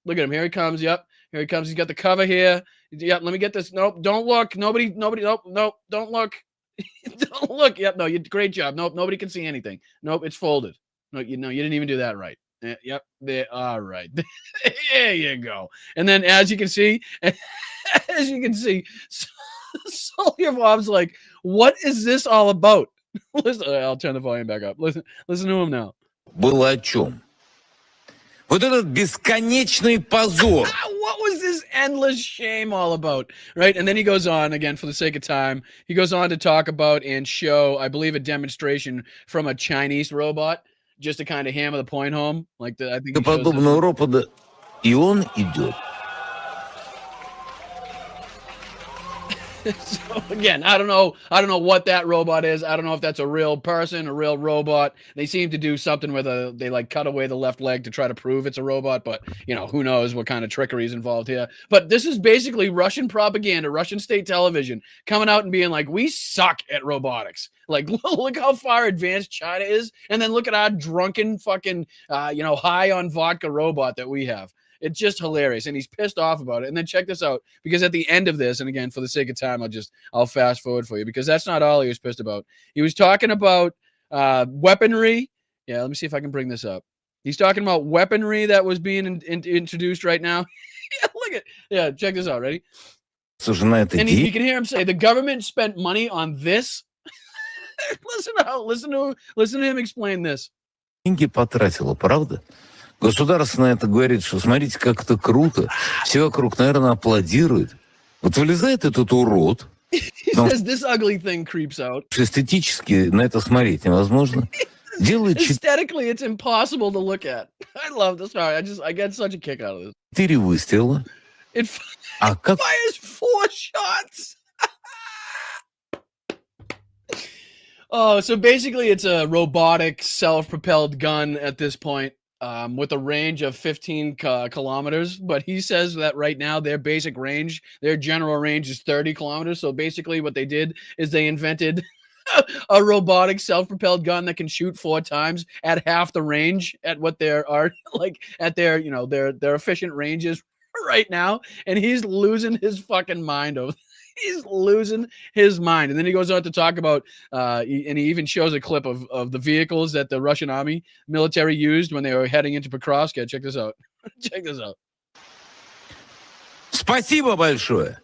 Look at him. Here he comes. Yep. Here he comes. He's got the cover here. Yep. Let me get this. Nope. Don't look. Nobody. Nope. Don't look. Don't look. Yep. No, you great job. Nope. Nobody can see anything. Nope. It's folded. No, you didn't even do that right. Yep. There. All right. There you go. And then as you can see, Solyovov's like, what is this all about? Listen, I'll turn the volume back up. Listen to him now. Было о чем? Вот этот бесконечный позор. What was this endless shame all about? Right? And then he goes on, again, for the sake of time, he goes on to talk about and show, I believe, a demonstration from a Chinese robot, just to kind of hammer the point home. I think Подобного робота, и он идет. So again, I don't know what that robot is. I don't know if that's a real person, a real robot. They seem to do something where they like cut away the left leg to try to prove it's a robot, but who knows what kind of trickery is involved here. But this is basically Russian propaganda, Russian state television coming out and being like, we suck at robotics. Like, look how far advanced China is, and then look at our drunken fucking high on vodka robot that we have. It's just hilarious, and he's pissed off about it. And then check this out, because at the end of this, and again, for the sake of time, I'll fast forward for you, because that's not all he was pissed about. He was talking about weaponry. Yeah, let me see if I can bring this up. He's talking about weaponry that was being introduced right now. Check this out. Ready? And you can hear him say, the government spent money on this. Listen to him explain this. Деньги потратила, правда? Государство на это говорит, что смотрите, как это круто. Все вокруг, наверное, аплодируют. Вот вылезает этот урод. He says this ugly thing creeps out. Эстетически на это смотреть невозможно. Делает Aesthetically, it's impossible to look at. I love this. Sorry, I get such a kick out of this. 4 выстрела. It fires 4 shots. Oh, so basically it's a robotic, self-propelled gun at this point. With a range of 15 kilometers, but he says that right now their basic range, their general range is 30 kilometers. So basically what they did is they invented a robotic self-propelled gun that can shoot 4 times at half the range at what there are like at their their efficient ranges right now, and he's losing his fucking mind over. He's losing his mind. And then he goes on to talk about, and he even shows a clip of the vehicles that the Russian army military used when they were heading into Pokrovsk. Check this out. Check this out. Спасибо большое.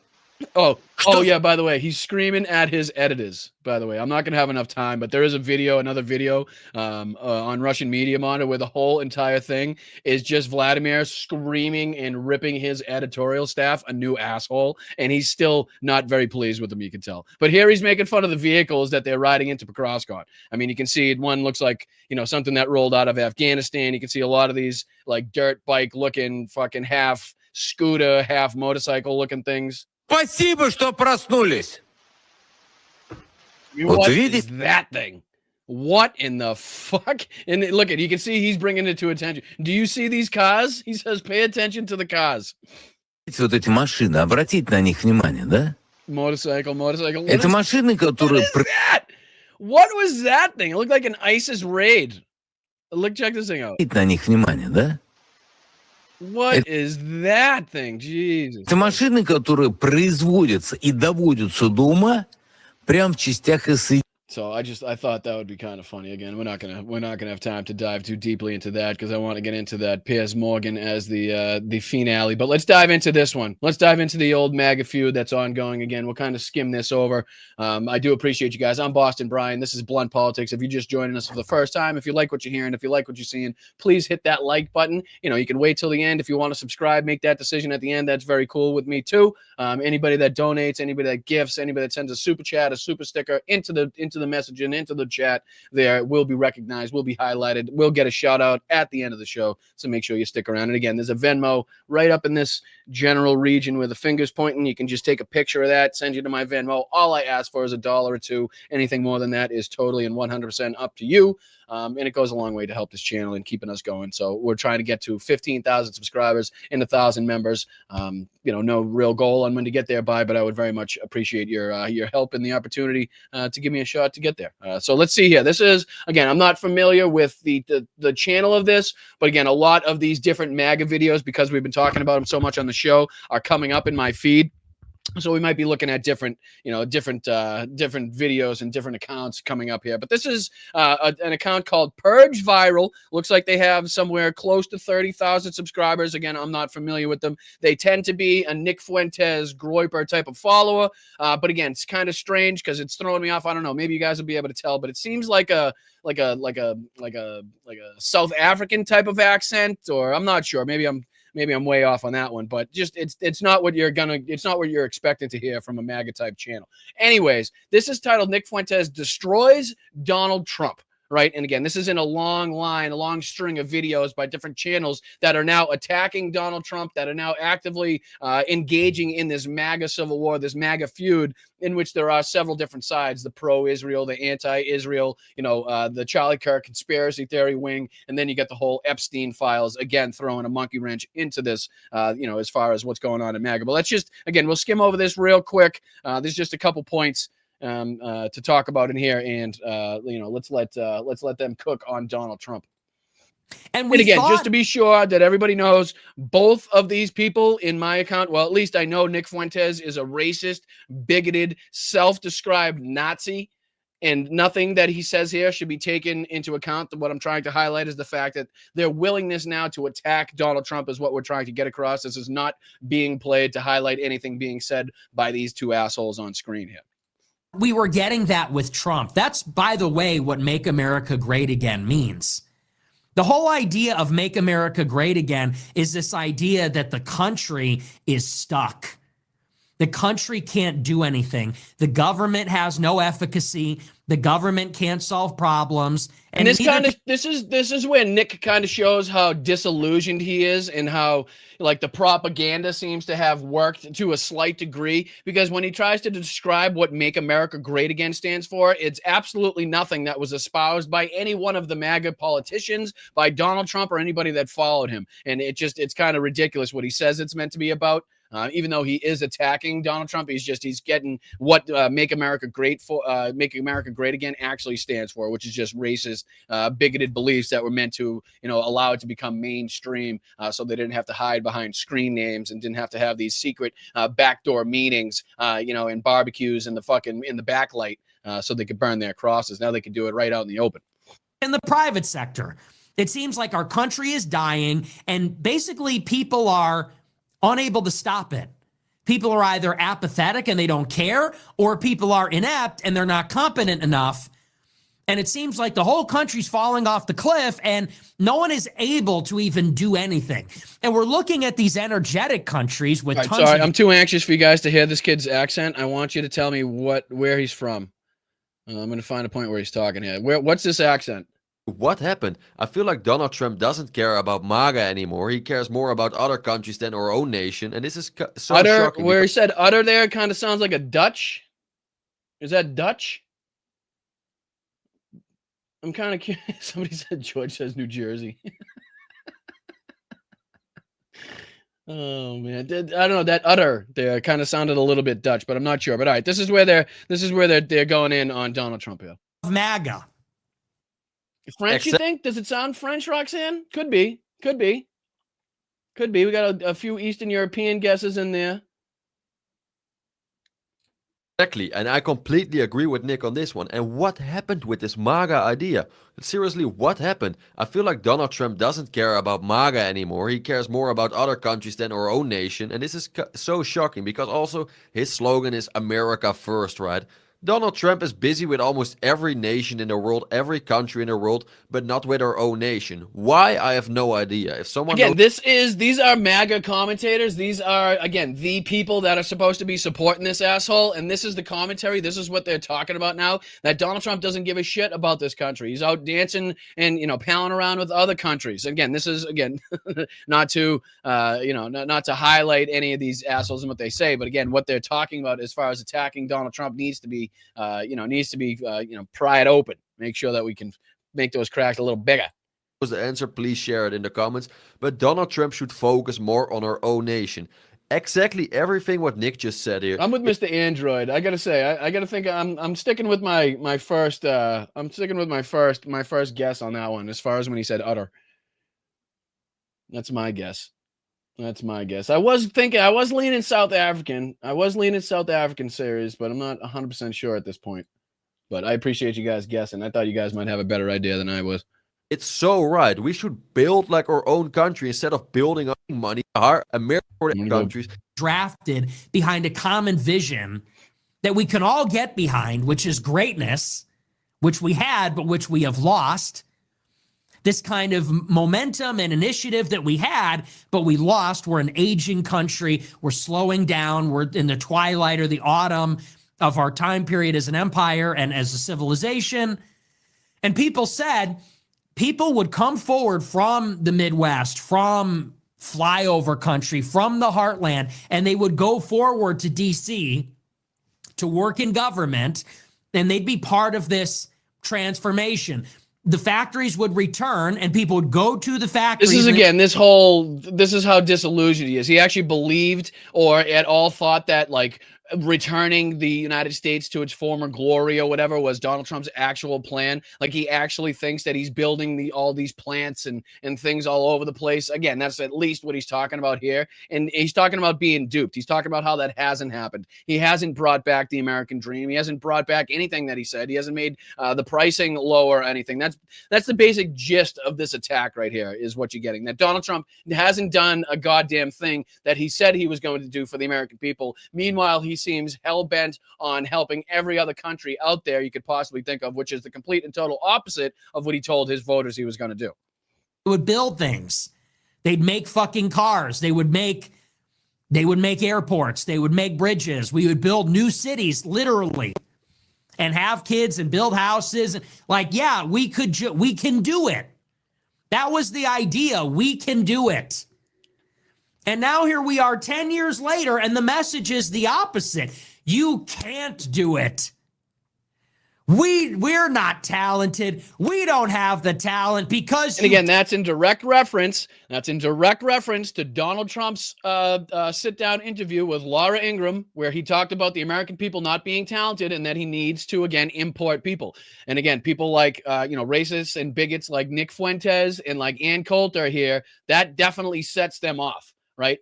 Oh, yeah, by the way, he's screaming at his editors, by the way. I'm not going to have enough time, but there is another video on Russian Media Monitor where the whole entire thing is just Vladimir screaming and ripping his editorial staff a new asshole, and he's still not very pleased with them, you can tell. But here he's making fun of the vehicles that they're riding into Pokrovsk on. I mean, you can see one looks like, something that rolled out of Afghanistan. You can see a lot of these, like, dirt bike-looking fucking half scooter, half motorcycle-looking things. Спасибо, что проснулись. What is that thing? What in the fuck? And look at, you can see he's bringing it to attention. Do you see these cars? He says, pay attention to the cars. Вот эти машины, обратите на них внимание, да? Motorcycle. Это машины, которые... What was that thing? It looked like an ISIS raid. Look, check this thing out. На них внимание, да? What is that thing? Jesus. Это машины, которые производятся и доводятся до ума прямо в частях СССР. So I thought that would be kind of funny. Again, we're not gonna have time to dive too deeply into that because I want to get into that Piers Morgan as the finale. But let's dive into this one. Let's dive into the old MAGA feud that's ongoing. Again, we'll kind of skim this over. I do appreciate you guys. I'm Boston Brian. This is Blunt Politics. If you're just joining us for the first time, if you like what you're hearing, if you like what you're seeing, please hit that like button. You can wait till the end if you want to subscribe. Make that decision at the end. That's very cool with me too. Anybody that donates, anybody that gifts, anybody that sends a super chat, a super sticker into the message and into the chat there will be recognized, will be highlighted, will get a shout out at the end of the show. So make sure you stick around. And again, there's a Venmo right up in this general region where the finger's pointing. You can just take a picture of that, send you to my Venmo. All I ask for is $1 or $2. Anything more than that is totally and 100% up to you. And it goes a long way to help this channel and keeping us going. So we're trying to get to 15,000 subscribers and 1,000 members. No real goal on when to get there by, but I would very much appreciate your help and the opportunity to give me a shot to get there. So let's see here. This is, again, I'm not familiar with the channel of this, but again, a lot of these different MAGA videos, because we've been talking about them so much on the show, are coming up in my feed. So we might be looking at different videos and different accounts coming up here. But this is an account called Purge Viral. Looks like they have somewhere close to 30,000 subscribers. Again, I'm not familiar with them. They tend to be a Nick Fuentes Groyper type of follower. But again, it's kind of strange because it's throwing me off. I don't know. Maybe you guys will be able to tell, but it seems like a South African type of accent, or I'm not sure. Maybe I'm way off on that one, but just it's not what you're expecting to hear from a MAGA type channel. Anyways, this is titled Nick Fuentes Destroys Donald Trump. right? And again, this is in a long line, a long string of videos by different channels that are now attacking Donald Trump, that are now actively engaging in this MAGA civil war, this MAGA feud, in which there are several different sides: the pro-Israel, the anti-Israel, the Charlie Kirk conspiracy theory wing, and then you get the whole Epstein files, again, throwing a monkey wrench into this, as far as what's going on in MAGA. But let's just, again, we'll skim over this real quick. There's just a couple points to talk about in here, and let's let them cook on Donald Trump. And again, just to be sure that everybody knows, both of these people in my account, well, at least I know Nick Fuentes is a racist, bigoted, self-described Nazi, and nothing that he says here should be taken into account. What I'm trying to highlight is the fact that their willingness now to attack Donald Trump is what we're trying to get across. This is not being played to highlight anything being said by these two assholes on screen here. We were getting that with Trump. That's, by the way, what Make America Great Again means. The whole idea of Make America Great Again is this idea that the country is stuck. The country can't do anything. The government has no efficacy. The government can't solve problems. And this is where Nick kind of shows how disillusioned he is, and how like the propaganda seems to have worked to a slight degree, because when he tries to describe what Make America Great Again stands for, it's absolutely nothing that was espoused by any one of the MAGA politicians, by Donald Trump, or anybody that followed him. And it's kind of ridiculous what he says it's meant to be about. Even though he is attacking Donald Trump, he's getting what Make America Great Again actually stands for, which is just racist, bigoted beliefs that were meant to, allow it to become mainstream, so they didn't have to hide behind screen names and didn't have to have these secret backdoor meetings, and barbecues in the backlight, so they could burn their crosses. Now they can do it right out in the open. In the private sector, it seems like our country is dying, and basically people are unable to stop it. People are either apathetic and they don't care, or people are inept and they're not competent enough. And it seems like the whole country's falling off the cliff and no one is able to even do anything. And we're looking at these energetic countries with tons of... I'm too anxious for you guys to hear this kid's accent. I want you to tell me where he's from. I'm going to find a point where he's talking here. What's this accent? What happened? I feel like Donald Trump doesn't care about MAGA anymore. He cares more about other countries than our own nation. And this is so shocking. Where he said utter there kind of sounds like a Dutch. Is that Dutch? I'm kind of curious. Somebody said George says New Jersey. Oh man, I don't know, that utter there kind of sounded a little bit Dutch, but I'm not sure. But all right, this is where they're going in on Donald Trump here. MAGA. French, you think? Does it sound French, Roxanne? Could be. We got a few Eastern European guesses in there. Exactly, and I completely agree with Nick on this one. And what happened with this MAGA idea? Seriously, what happened? I feel like Donald Trump doesn't care about MAGA anymore. He cares more about other countries than our own nation. And this is so shocking, because also his slogan is America First, right? Donald Trump is busy with almost every nation in the world, every country in the world, but not with our own nation. Why? I have no idea. If someone these are MAGA commentators. These are, again, the people that are supposed to be supporting this asshole, and this is the commentary. This is what they're talking about now, that Donald Trump doesn't give a shit about this country. He's out dancing and, palling around with other countries. Again, this is, not to, not to highlight any of these assholes and what they say, but again, what they're talking about as far as attacking Donald Trump needs to be pried open. Make sure that we can make those cracks a little bigger. Was the answer? Please share it in the comments. But Donald Trump should focus more on our own nation. Exactly everything what Nick just said here. I'm with Mr. Android. I gotta say, I gotta think. I'm sticking with my first. I'm sticking with my first guess on that one. As far as when he said utter. That's my guess. I was leaning South African. Series, but I'm not 100% sure at this point. But I appreciate you guys guessing. I thought you guys might have a better idea than I was. It's so right. We should build like our own country instead of building up money. Our American countries drafted behind a common vision that we can all get behind, which is greatness, which we had, but which we have lost. This kind of momentum and initiative that we had, but we lost. We're an aging country. We're slowing down. We're in the twilight or the autumn of our time period as an empire and as a civilization. And people said people would come forward from the Midwest, from flyover country, from the heartland, and they would go forward to D.C. to work in government, and they'd be part of this transformation. The factories would return and people would go to the factories. This is again, this is how disillusioned he is. He actually believed or at all thought that like returning the United States to its former glory or whatever was Donald Trump's actual plan. Like he actually thinks that he's building all these plants and things all over the place. Again, that's at least what he's talking about here. And he's talking about being duped. He's talking about how that hasn't happened. He hasn't brought back the American dream. He hasn't brought back anything that he said. He hasn't made the pricing lower or anything. That's the basic gist of this attack right here is what you're getting. That Donald Trump hasn't done a goddamn thing that he said he was going to do for the American people. Meanwhile, he seems hell-bent on helping every other country out there you could possibly think of, which is the complete and total opposite of what he told his voters he was going to do. They would build things. They'd make fucking cars. They would make airports. They would make bridges. We would build new cities, literally, and have kids and build houses. Like, yeah, we can do it. That was the idea. We can do it. And now here we are 10 years later, and the message is the opposite. You can't do it. We're not talented. We don't have the talent because. And again, that's in direct reference. That's in direct reference to Donald Trump's sit-down interview with Laura Ingraham, where he talked about the American people not being talented and that he needs to again import people. And again, people like racists and bigots like Nick Fuentes and like Ann Coulter here. That definitely sets them off. Right?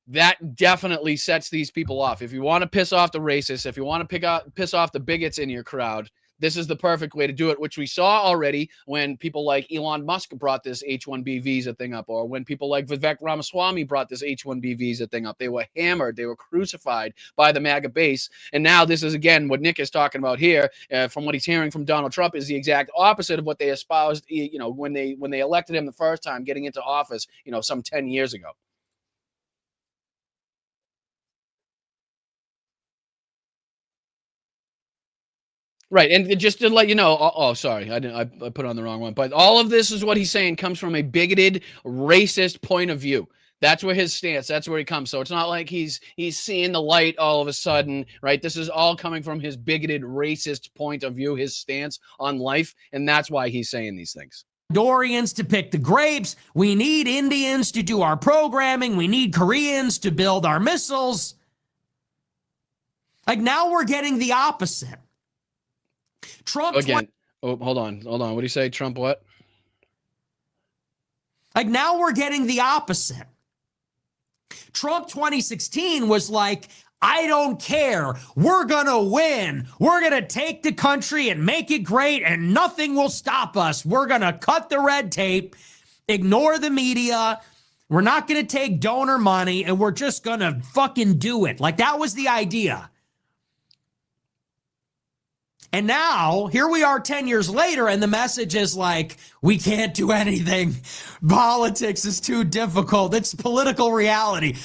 That definitely sets these people off. If you want to piss off the racists, if you want to piss off the bigots in your crowd, this is the perfect way to do it, which we saw already when people like Elon Musk brought this H-1B visa thing up, or when people like Vivek Ramaswamy brought this H-1B visa thing up. They were hammered. They were crucified by the MAGA base. And now this is, again, what Nick is talking about here, from what he's hearing from Donald Trump, is the exact opposite of what they espoused, when they elected him the first time, getting into office, some 10 years ago. Right, and just to let you know, sorry, I put on the wrong one, but all of this is what he's saying comes from a bigoted, racist point of view. That's where his stance, that's where he comes. So it's not like he's seeing the light all of a sudden, right? This is all coming from his bigoted, racist point of view, his stance on life, and that's why he's saying these things. Dorians to pick the grapes. We need Indians to do our programming. We need Koreans to build our missiles. Like now we're getting the opposite. Trump again. Hold on. What do you say? Trump what? Like now we're getting the opposite. Trump 2016 was like, I don't care. We're going to win. We're going to take the country and make it great and nothing will stop us. We're going to cut the red tape, ignore the media. We're not going to take donor money and we're just going to fucking do it. Like that was the idea. And now, here we are 10 years later, and the message is like, we can't do anything. Politics is too difficult. It's political reality.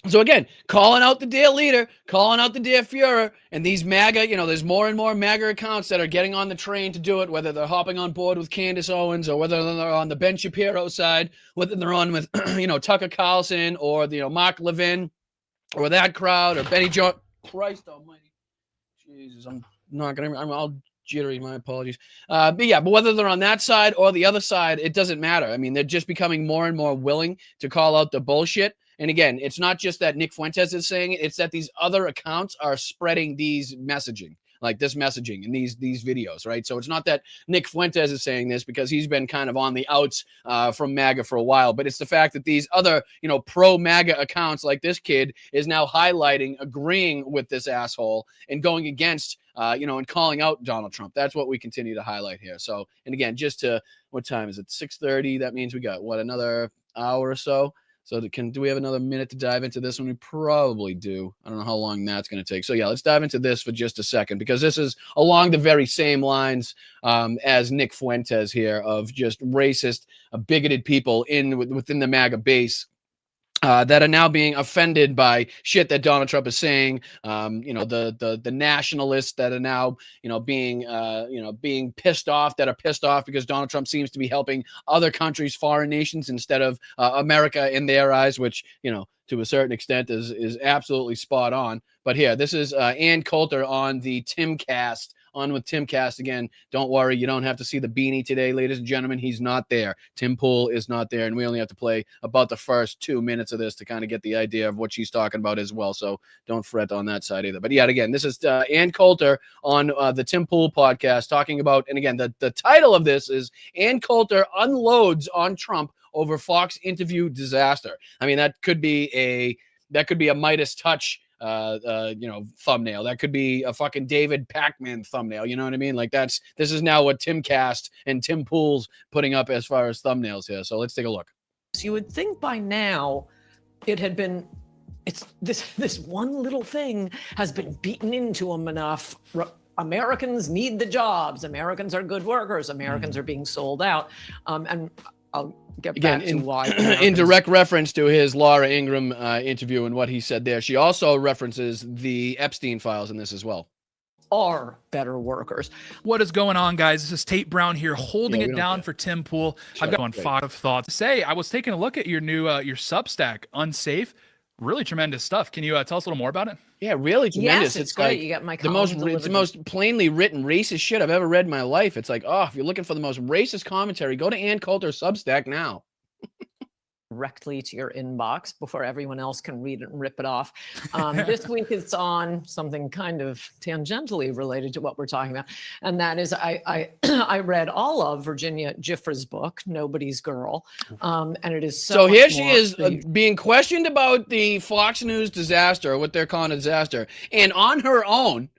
So again, calling out the dear leader, calling out the dear Fuhrer, and these MAGA, there's more and more MAGA accounts that are getting on the train to do it, whether they're hopping on board with Candace Owens, or whether they're on the Ben Shapiro side, whether they're on with, Tucker Carlson, or, Mark Levin, or that crowd, or Benny Jones. Christ almighty. Jesus, I'm all jittery, my apologies. But whether they're on that side or the other side, it doesn't matter. I mean, they're just becoming more and more willing to call out the bullshit. And again, it's not just that Nick Fuentes is saying it, it's that these other accounts are spreading these messaging, like this messaging and these videos, right? So it's not that Nick Fuentes is saying this because he's been kind of on the outs from MAGA for a while, but it's the fact that these other, pro-MAGA accounts like this kid is now highlighting, agreeing with this asshole and going against, and calling out Donald Trump. That's what we continue to highlight here. So, and again, just to, what time is it? 6:30. That means we got, another hour or so? So do we have another minute to dive into this one? We probably do. I don't know how long that's going to take. So yeah, let's dive into this for just a second, because this is along the very same lines as Nick Fuentes here, of just racist, bigoted people within the MAGA base. that are now being offended by shit that Donald Trump is saying. The nationalists that are now, being pissed off, that are pissed off because Donald Trump seems to be helping other countries, foreign nations, instead of America in their eyes, which, to a certain extent is absolutely spot on. But here, this is Ann Coulter on the Timcast. On with Timcast again. Don't worry, you don't have to see the beanie today, ladies and gentlemen. He's not there. Tim Pool is not there, and we only have to play about the first 2 minutes of this to kind of get the idea of what she's talking about as well. So don't fret on that side either. But yeah, again, this is Ann Coulter on the Tim Pool podcast talking about, and again, the title of this is Ann Coulter unloads on Trump over Fox interview disaster. I mean, that could be a Midas touch thumbnail. That could be a fucking David Pac-Man thumbnail. You know what I mean? Like this is now what Timcast and Tim Pool's putting up as far as thumbnails here. So let's take a look. You would think by now it had been, this one little thing has been beaten into them enough. Americans need the jobs. Americans are good workers. Americans are being sold out. And I'll get back to why. In direct reference to his Laura Ingraham interview and what he said there, she also references the Epstein files in this as well. Are better workers. What is going on, guys? This is Tate Brown here, holding it down for Tim Pool. I've got one thought of thoughts to say. I was taking a look at your new your Substack, Unsafe. Really tremendous stuff. Can you tell us a little more about it? Yeah, really tremendous. Yes, it's great. You got my the most plainly written racist shit I've ever read in my life. It's like, if you're looking for the most racist commentary, go to Ann Coulter's Substack now. Directly to your inbox before everyone else can read it and rip it off. This week it's on something kind of tangentially related to what we're talking about, and that is I read all of Virginia Giuffre's book, Nobody's Girl, and it is so here she is being questioned about the Fox News disaster, what they're calling a disaster, and on her own,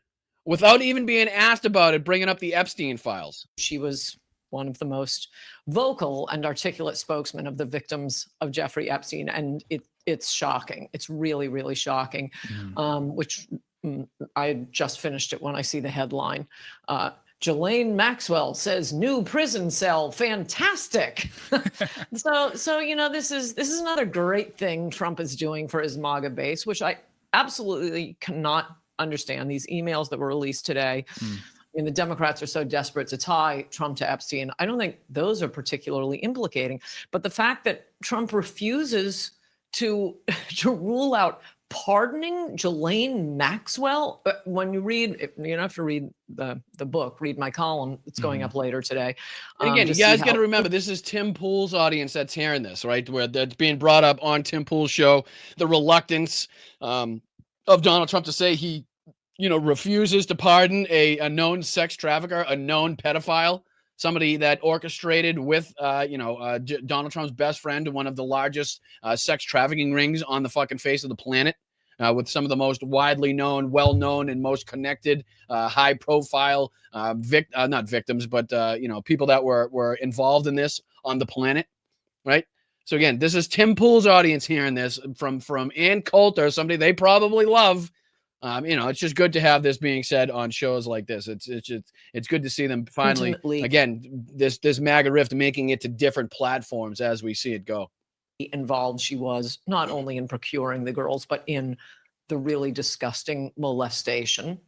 without even being asked about it, bringing up the Epstein files. She was one of the most vocal and articulate spokesmen of the victims of Jeffrey Epstein. And it's shocking. It's really, really shocking, which I just finished it when I see the headline. Ghislaine Maxwell says new prison cell, fantastic. So this is another great thing Trump is doing for his MAGA base, which I absolutely cannot understand. These emails that were released today. I mean, the Democrats are so desperate to tie Trump to Epstein. I don't think those are particularly implicating. But the fact that Trump refuses to rule out pardoning Ghislaine Maxwell, when you read, you don't have to read the book, read my column. It's going up later today. And again, you guys got to remember, this is Tim Pool's audience that's hearing this, right? Where that's being brought up on Tim Pool's show, the reluctance of Donald Trump to say he refuses to pardon a known sex trafficker, a known pedophile, somebody that orchestrated with, Donald Trump's best friend, one of the largest sex trafficking rings on the fucking face of the planet, with some of the most widely known, well-known, and most connected, high-profile, not victims, but, people that were involved in this on the planet, right? So again, this is Tim Pool's audience hearing this from Ann Coulter, somebody they probably love. It's just good to have this being said on shows like this. It's good to see them finally, again, this MAGA rift making it to different platforms as we see it go. Involved she was not only in procuring the girls, but in the really disgusting molestation.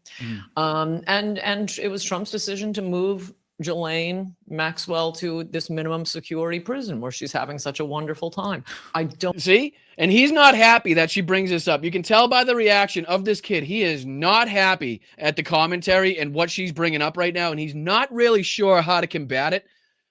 And it was Trump's decision to move Ghislaine Maxwell to this minimum security prison where she's having such a wonderful time. I don't see. And he's not happy that she brings this up. You can tell by the reaction of this kid. He is not happy at the commentary and what she's bringing up right now. And he's not really sure how to combat it.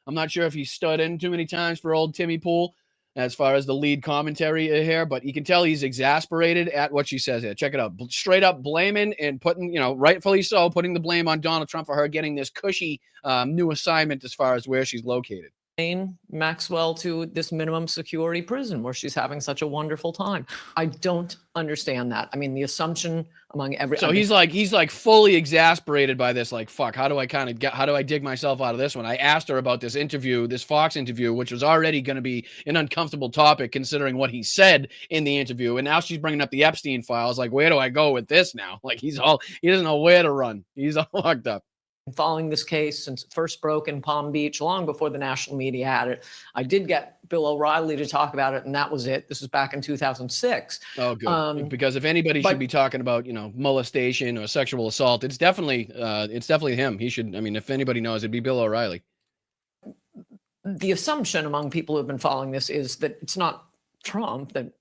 I'm not sure if he stood in too many times for old Timmy Pool as far as the lead commentary here, but you can tell he's exasperated at what she says here. Check it out. Straight up blaming and putting, rightfully so, putting the blame on Donald Trump for her getting this cushy new assignment as far as where she's located. Maxwell to this minimum security prison where she's having such a wonderful time. I don't understand that. I mean, the assumption among So he's like fully exasperated by this. Like, fuck, how do I dig myself out of this one? I asked her about this interview, this Fox interview, which was already going to be an uncomfortable topic considering what he said in the interview. And now she's bringing up the Epstein files. Like, where do I go with this now? Like, he doesn't know where to run. He's all fucked up. following this case since it first broke in Palm Beach, long before the national media had it. I did get Bill O'Reilly to talk about it, and that was it. This was back in 2006. Oh, good. Because if anybody should be talking about, molestation or sexual assault, it's definitely him. He should. I mean, if anybody knows, it'd be Bill O'Reilly. The assumption among people who have been following this is that it's not Trump, that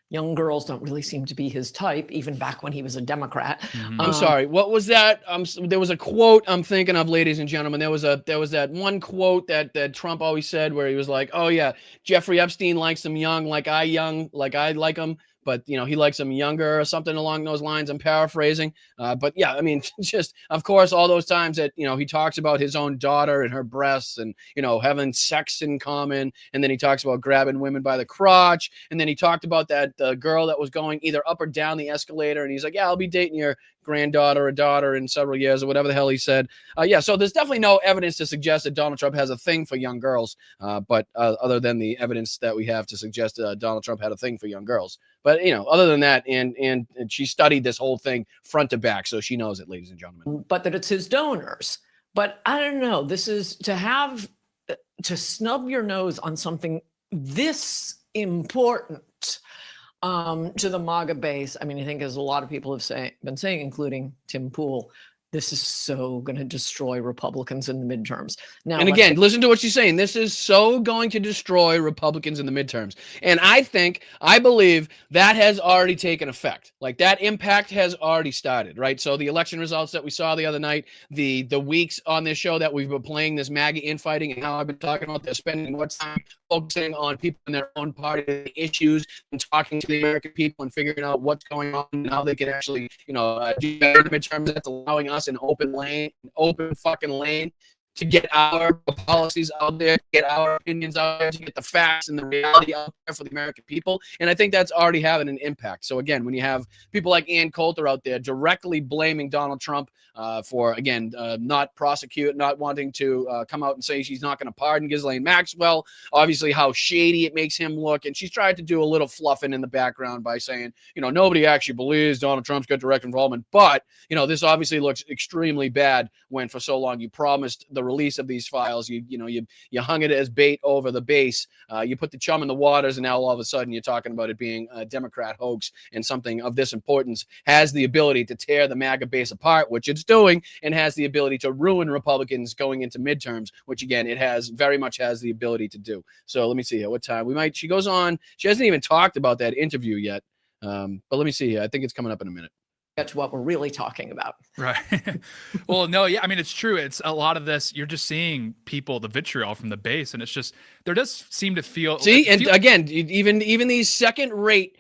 young girls don't really seem to be his type, even back when he was a Democrat. I'm sorry. What was that? There was a quote I'm thinking of, ladies and gentlemen. There was that one quote that Trump always said where he was like, "Oh yeah, Jeffrey Epstein likes them young, like I like them, but he likes them younger," or something along those lines. I'm paraphrasing. But yeah, I mean, just of course, all those times that he talks about his own daughter and her breasts, and having sex in common, and then he talks about grabbing women by the crotch, and then he talked about that girl that was going either up or down the escalator, and he's like, "Yeah, I'll be dating your granddaughter or daughter in several years," or whatever the hell he said. Yeah, so there's definitely no evidence to suggest that Donald Trump has a thing for young girls, but other than the evidence that we have to suggest Donald Trump had a thing for young girls. But other than that, and she studied this whole thing front to back, so she knows it, ladies and gentlemen. But that it's his donors. But I don't know. This is to snub your nose on something this important to the MAGA base. I mean, I think as a lot of people have been saying, including Tim Pool, this is so going to destroy Republicans in the midterms. Now, and again, listen to what she's saying. This is so going to destroy Republicans in the midterms. And I believe that has already taken effect. Like, that impact has already started, right? So the election results that we saw the other night, the weeks on this show that we've been playing this MAGA infighting, and how I've been talking about they're spending more time focusing on people in their own party, the issues, and talking to the American people and figuring out what's going on and how they can actually, do better in the midterms. That's allowing us an open fucking lane to get our policies out there, to get our opinions out there, to get the facts and the reality out there for the American people. And I think that's already having an impact. So again, when you have people like Ann Coulter out there directly blaming Donald Trump for, again, not wanting to come out and say she's not going to pardon Ghislaine Maxwell, obviously how shady it makes him look. And she's tried to do a little fluffing in the background by saying, nobody actually believes Donald Trump's got direct involvement. But, this obviously looks extremely bad when for so long you promised the release of these files. You hung it as bait over the base. You put the chum in the waters, and now all of a sudden you're talking about it being a Democrat hoax, and something of this importance has the ability to tear the MAGA base apart, which it's doing, and has the ability to ruin Republicans going into midterms, which again, it very much has the ability to do. So let me see here. What time she goes on. She hasn't even talked about that interview yet. But let me see here. I think it's coming up in a minute. Get to what we're really talking about. Right. Well, no, yeah. I mean, it's true. It's a lot of this. You're just seeing the vitriol from the base, and it's just, there does seem to feel. See, and again, even these second-rate,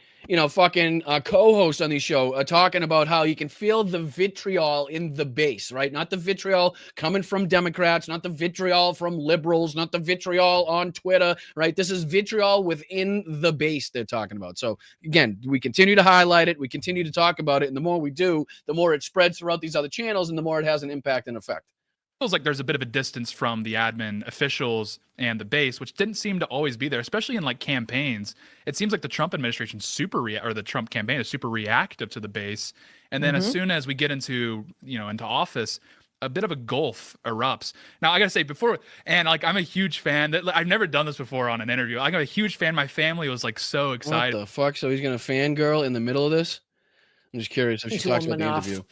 fucking co-hosts on these show talking about how you can feel the vitriol in the base, right? Not the vitriol coming from Democrats, not the vitriol from liberals, not the vitriol on Twitter, right? This is vitriol within the base they're talking about. So again, we continue to highlight it, we continue to talk about it, and the more we do, the more it spreads throughout these other channels, and the more it has an impact and effect. Feels like there's a bit of a distance from the admin officials and the base, which didn't seem to always be there, especially in like campaigns. It seems like the Trump administration or the Trump campaign is super reactive to the base. And then as soon as we get into office, a bit of a gulf erupts. Now, I got to say I'm a huge fan. I've never done this before on an interview. I'm a huge fan. My family was like so excited. What the fuck? So he's going to fangirl in the middle of this? I'm just curious if she talks about the interview.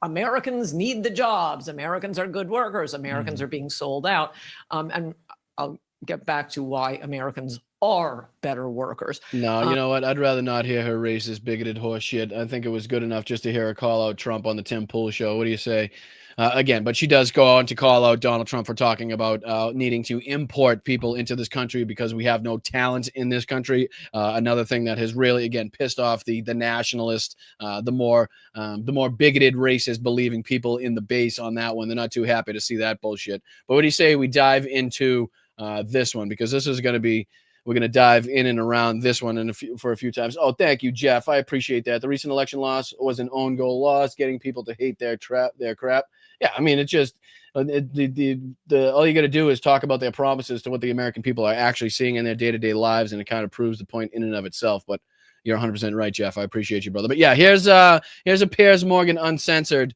Americans need the jobs. Americans are good workers. Americans are being sold out. And I'll get back to why Americans are better workers. No, you know what? I'd rather not hear her racist, bigoted horse shit. I think it was good enough just to hear her call out Trump on the Tim Pool show. What do you say? Again, but she does go on to call out Donald Trump for talking about needing to import people into this country because we have no talent in this country. Another thing that has really, again, pissed off the nationalist, the more bigoted, racist, believing people in the base on that one. They're not too happy to see that bullshit. But what do you say we dive into this one? Because this is going to be, we're going to dive in and around this one for a few times. Oh, thank you, Jeff. I appreciate that. The recent election loss was an own goal loss, getting people to hate their crap. Yeah, I mean, it's just all you got to do is talk about their promises to what the American people are actually seeing in their day-to-day lives, and it kind of proves the point in and of itself. But you're 100% right, Jeff. I appreciate you, brother. But yeah, here's a Piers Morgan uncensored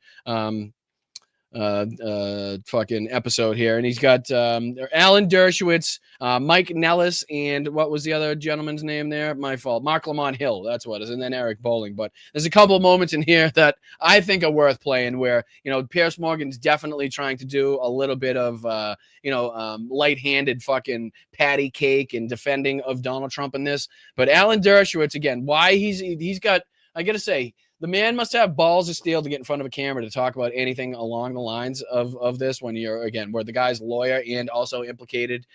fucking episode here, and he's got Alan Dershowitz, Mike Nellis, and what was the other gentleman's name there? My fault. Mark Lamont Hill, that's what it is, and then Eric Bolling. But there's a couple of moments in here that I think are worth playing where, Piers Morgan's definitely trying to do a little bit of light-handed fucking patty cake and defending of Donald Trump in this. But Alan Dershowitz, again, why he's got, I gotta say, the man must have balls of steel to get in front of a camera to talk about anything along the lines of this when you're, again, where the guy's lawyer and also implicated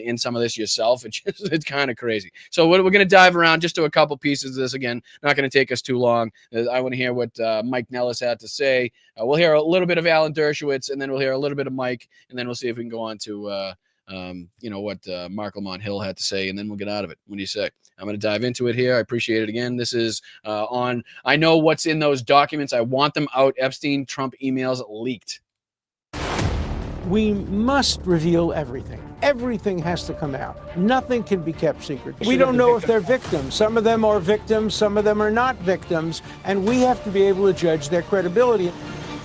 in some of this yourself. It's kind of crazy. So we're going to dive around just to a couple pieces of this. Again, not going to take us too long. I want to hear what Mike Nellis had to say. We'll hear a little bit of Alan Dershowitz, and then we'll hear a little bit of Mike, and then we'll see if we can go on to what Mark Lamont Hill had to say, and then we'll get out of it. What do you say? I'm going to dive into it here. I appreciate it again. This is I know what's in those documents. I want them out. Epstein, Trump emails leaked. We must reveal everything. Everything has to come out. Nothing can be kept secret. We don't know if they're victims. Some of them are victims, some of them are not victims, and we have to be able to judge their credibility.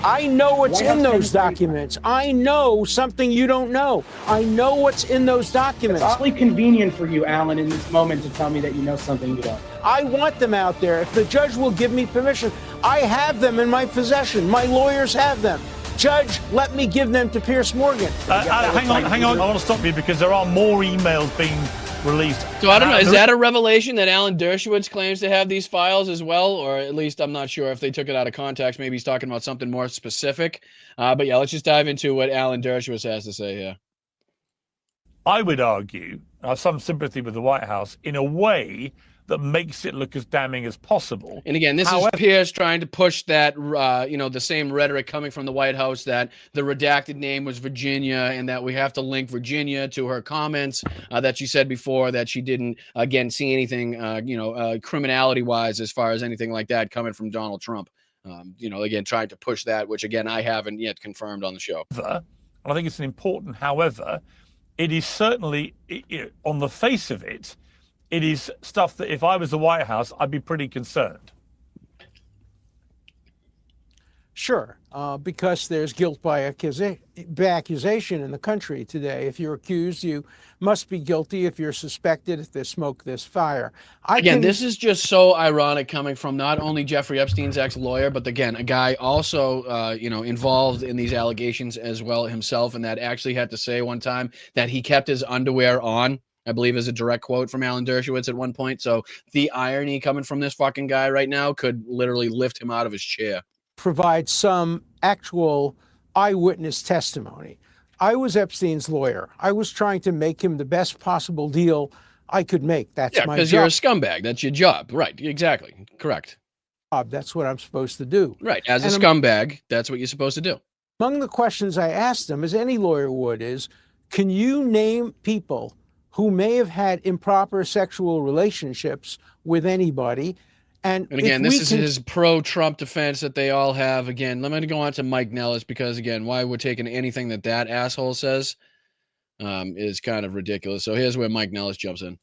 I know what's in those documents. I know something you don't know. I know what's in those documents. It's awfully convenient for you, Alan, in this moment to tell me that you know something you don't. I want them out there. If the judge will give me permission, I have them in my possession. My lawyers have them. Judge, let me give them to Piers Morgan. Hang on. I want to stop you because there are more emails being released. So I don't know. Is that a revelation that Alan Dershowitz claims to have these files as well? Or at least I'm not sure if they took it out of context. Maybe he's talking about something more specific. But yeah, let's just dive into what Alan Dershowitz has to say here. I would argue, I have some sympathy with the White House in a way that makes it look as damning as possible. And again, this is Piers trying to push that, the same rhetoric coming from the White House that the redacted name was Virginia and that we have to link Virginia to her comments that she said before that she didn't, again, see anything, criminality-wise as far as anything like that coming from Donald Trump. Again, trying to push that, which, again, I haven't yet confirmed on the show. And I think it's an important, however, it is certainly, on the face of it, it is stuff that if I was the White House, I'd be pretty concerned. Sure, because there's guilt by accusation in the country today. If you're accused, you must be guilty. If you're suspected, if there's smoke, there's fire. This is just so ironic coming from not only Jeffrey Epstein's ex-lawyer, but again, a guy also, involved in these allegations as well himself, and that actually had to say one time that he kept his underwear on. I believe is a direct quote from Alan Dershowitz at one point. So the irony coming from this fucking guy right now could literally lift him out of his chair. Provide some actual eyewitness testimony. I was Epstein's lawyer. I was trying to make him the best possible deal I could make. That's my job. Because you're a scumbag. That's your job. Right. Exactly. Correct. That's what I'm supposed to do. Right. As a scumbag, that's what you're supposed to do. Among the questions I asked him, as any lawyer would, is, can you name people who may have had improper sexual relationships with anybody? And again, this is his pro-Trump defense that they all have. Again, let me go on to Mike Nellis because, again, why we're taking anything that asshole says is kind of ridiculous. So here's where Mike Nellis jumps in.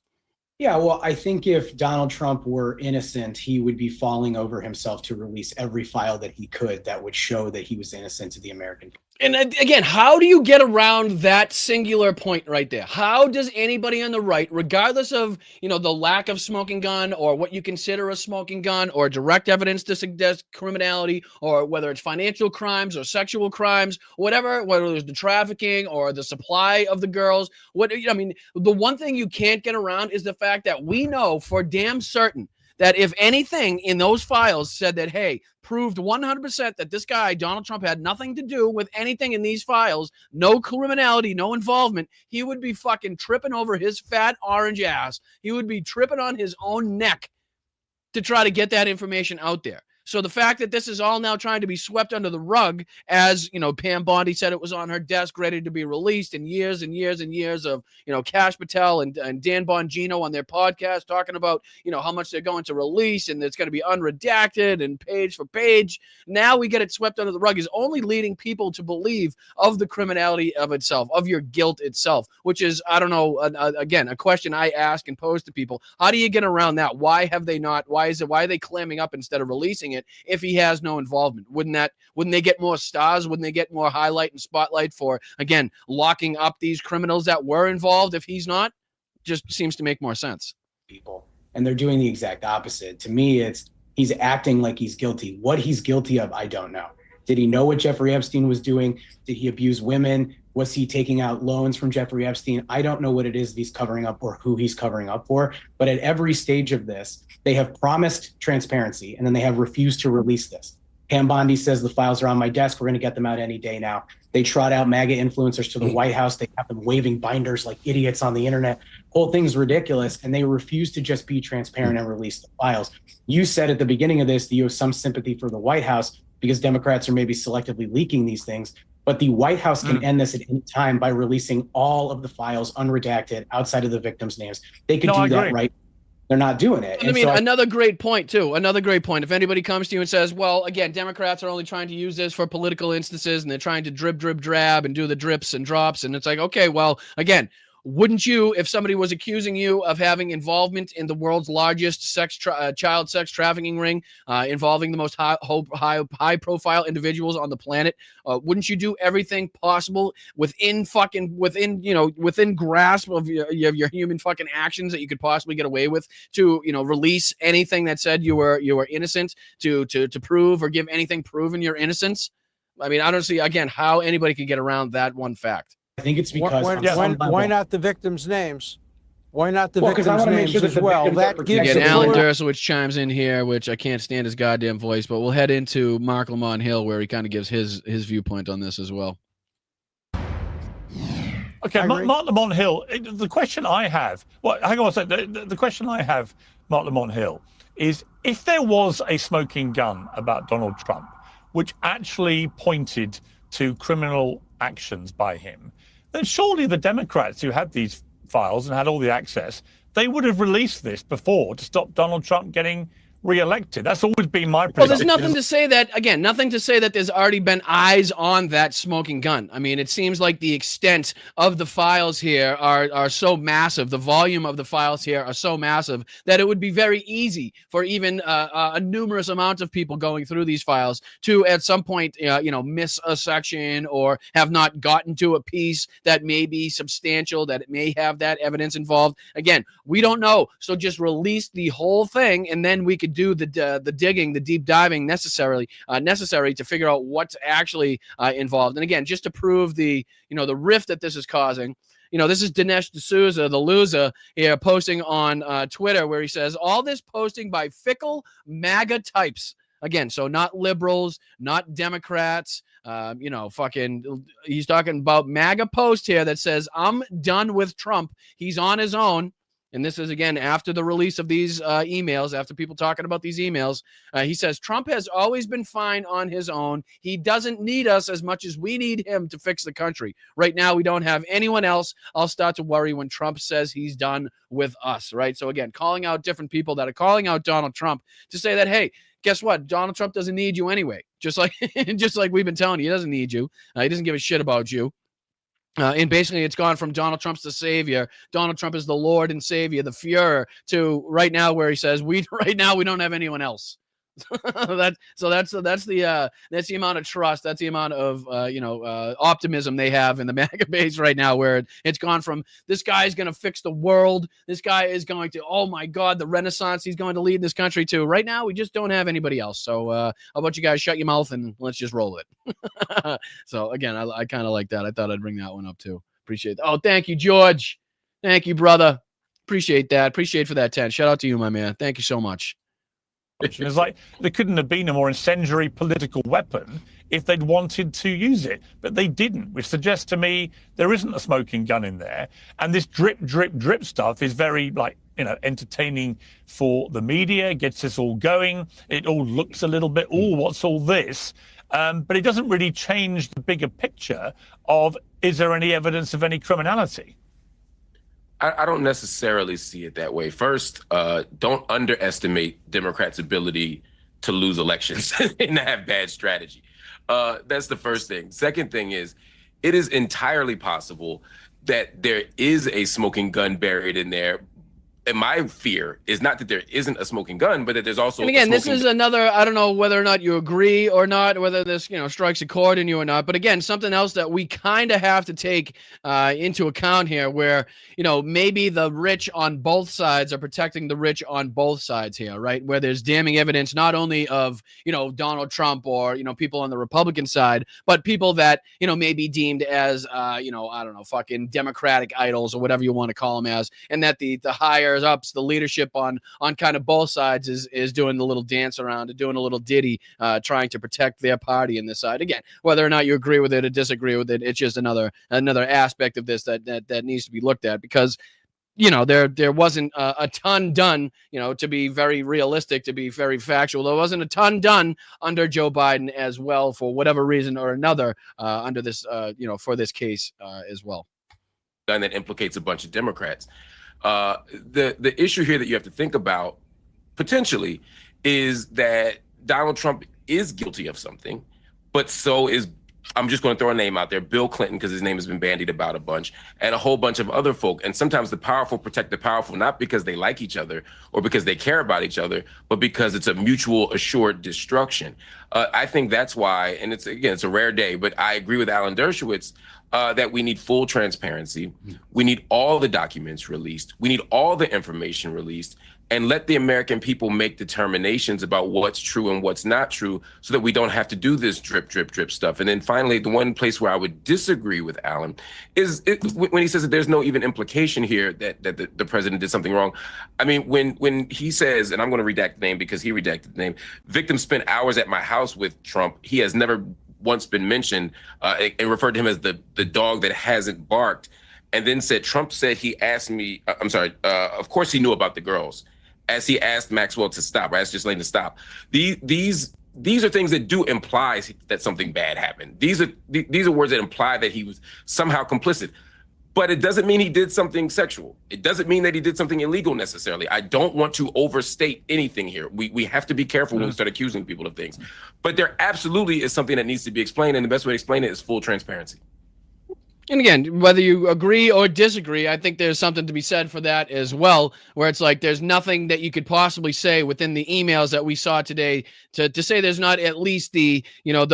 Yeah, well, I think if Donald Trump were innocent, he would be falling over himself to release every file that he could that would show that he was innocent to the American people. And again, how do you get around that singular point right there? How does anybody on the right, regardless of, the lack of smoking gun or what you consider a smoking gun or direct evidence to suggest criminality or whether it's financial crimes or sexual crimes, whatever, whether it's the trafficking or the supply of the girls, the one thing you can't get around is the fact that we know for damn certain that if anything in those files said that, hey, proved 100% that this guy, Donald Trump, had nothing to do with anything in these files, no criminality, no involvement, he would be fucking tripping over his fat orange ass. He would be tripping on his own neck to try to get that information out there. So the fact that this is all now trying to be swept under the rug, as Pam Bondi said it was on her desk ready to be released, and years and years and years of Kash Patel and Dan Bongino on their podcast talking about how much they're going to release and it's going to be unredacted and page for page. Now we get it swept under the rug is only leading people to believe of the criminality of itself, of your guilt itself, which is, I don't know, again, a question I ask and pose to people. How do you get around that? Why have they not? Why are they clamming up instead of releasing it if he has no involvement? Wouldn't they get more stars? Wouldn't they get more highlight and spotlight for, again, locking up these criminals that were involved if he's not? Just seems to make more sense. People, and they're doing the exact opposite. To me, it's he's acting like he's guilty. What he's guilty of, I don't know. Did he know what Jeffrey Epstein was doing? Did he abuse women? Was he taking out loans from Jeffrey Epstein? I don't know what it is that he's covering up or who he's covering up for. But at every stage of this, they have promised transparency, and then they have refused to release this. Pam Bondi says the files are on my desk. We're going to get them out any day now. They trot out MAGA influencers to the White House. They have them waving binders like idiots on the internet. Whole thing's ridiculous, and they refuse to just be transparent and release the files. You said at the beginning of this that you have some sympathy for the White House because Democrats are maybe selectively leaking these things. But the White House can end this at any time by releasing all of the files unredacted outside of the victims' names. They could do that, right? They're not doing it. I mean, another great point, too. Another great point. If anybody comes to you and says, well, again, Democrats are only trying to use this for political instances, and they're trying to drab and do the drips and drops. And it's like, okay, well, again, wouldn't you, if somebody was accusing you of having involvement in the world's largest child sex trafficking ring, involving the most high profile individuals on the planet, wouldn't you do everything possible within grasp of your human fucking actions that you could possibly get away with to, release anything that said you were innocent, to prove or give anything proven your innocence? I mean, I don't see, again, how anybody could get around that one fact. I think it's because why not the victims' names? Why not the victims' names as well? That gives again, Alan Dershowitz chimes in here, which I can't stand his goddamn voice, but we'll head into Mark Lamont Hill, where he kind of gives his viewpoint on this as well. Okay, Mark Lamont Hill, the question I have, hang on a second. The question I have, Mark Lamont Hill, is if there was a smoking gun about Donald Trump, which actually pointed to criminal actions by him, then surely the Democrats who had these files and had all the access, they would have released this before to stop Donald Trump getting re-elected. That's always been my position. Well, there's nothing to say that, again, nothing to say that there's already been eyes on that smoking gun. I mean, it seems like the extent of the files here are so massive, the volume of the files here are so massive that it would be very easy for even a numerous amount of people going through these files to at some point, miss a section or have not gotten to a piece that may be substantial, that it may have that evidence involved. Again, we don't know. So just release the whole thing, and then we could do the digging, the deep diving necessary to figure out what's actually involved. And again, just to prove the rift that this is causing, this is Dinesh D'Souza, the loser here, posting on Twitter, where he says, all this posting by fickle MAGA types. Again, so not liberals, not Democrats, he's talking about MAGA post here that says, I'm done with Trump. He's on his own. And this is, again, after the release of these emails, after people talking about these emails. He says, Trump has always been fine on his own. He doesn't need us as much as we need him to fix the country. Right now, we don't have anyone else. I'll start to worry when Trump says he's done with us, right? So, again, calling out different people that are calling out Donald Trump to say that, hey, guess what? Donald Trump doesn't need you anyway. Just like we've been telling you, he doesn't need you. He doesn't give a shit about you. And basically, it's gone from Donald Trump's the savior. Donald Trump is the Lord and Savior, the Fuhrer, to right now where he says, we don't have anyone else. That's the amount of trust. That's the amount of optimism they have in the MAGA base right now, where it's gone from this guy is going to fix the world. This guy is going to, oh my God, the Renaissance. He's going to lead this country to. Right now, we just don't have anybody else. So how about you guys shut your mouth and let's just roll it. So again, I kind of like that. I thought I'd bring that one up too. Appreciate that. Oh, thank you, George. Thank you, brother. Appreciate that. Appreciate for that 10. Shout out to you, my man. Thank you so much. It's like there couldn't have been a more incendiary political weapon if they'd wanted to use it, but they didn't, which suggests to me there isn't a smoking gun in there. And this drip, drip, drip stuff is very, entertaining for the media, gets us all going. It all looks a little bit, what's all this? But it doesn't really change the bigger picture of, is there any evidence of any criminality? I don't necessarily see it that way. First, don't underestimate Democrats' ability to lose elections and to have bad strategy. That's the first thing. Second thing is, it is entirely possible that there is a smoking gun buried in there, and my fear is not that there isn't a smoking gun, but that there's also And again, a this smoking is gun. another, I don't know whether or not you agree or not, whether this, strikes a chord in you or not. But again, something else that we kind of have to take into account here where, maybe the rich on both sides are protecting the rich on both sides here, right? Where there's damning evidence, not only of, Donald Trump or, people on the Republican side, but people that, may be deemed as, I don't know, fucking Democratic idols or whatever you want to call them as, and that the higher ups, the leadership on kind of both sides is doing the little dance around and doing a little ditty, trying to protect their party in this side. Again, whether or not you agree with it or disagree with it, it's just another aspect of this that needs to be looked at, because there wasn't a ton done, to be very realistic, to be very factual. There wasn't a ton done under Joe Biden as well, for whatever reason or another, under this, for this case as well. Gun that implicates a bunch of Democrats. The issue here that you have to think about potentially is that Donald Trump is guilty of something, but so is, I'm just going to throw a name out there, Bill Clinton, because his name has been bandied about a bunch, and a whole bunch of other folk. And sometimes the powerful protect the powerful, not because they like each other or because they care about each other, but because it's a mutual assured destruction. I think that's why, and it's a rare day, but I agree with Alan Dershowitz that we need full transparency. We need all the documents released. We need all the information released, and let the American people make determinations about what's true and what's not true, so that we don't have to do this drip, drip, drip stuff. And then finally, the one place where I would disagree with Alan is when he says that there's no even implication here that the president did something wrong. I mean, when he says, and I'm going to redact the name because he redacted the name, victims spent hours at my house with Trump. He has never once been mentioned and referred to him as the dog that hasn't barked. And then said, Trump said he asked me, of course he knew about the girls, as he asked Maxwell to stop, or asked Ghislaine to stop. These are things that do imply that something bad happened. These are words that imply that he was somehow complicit. But it doesn't mean he did something sexual. It doesn't mean that he did something illegal necessarily. I don't want to overstate anything here. We have to be careful when we start accusing people of things. But there absolutely is something that needs to be explained, and the best way to explain it is full transparency. And again, whether you agree or disagree, I think there's something to be said for that as well, where it's like there's nothing that you could possibly say within the emails that we saw today to say there's not at least the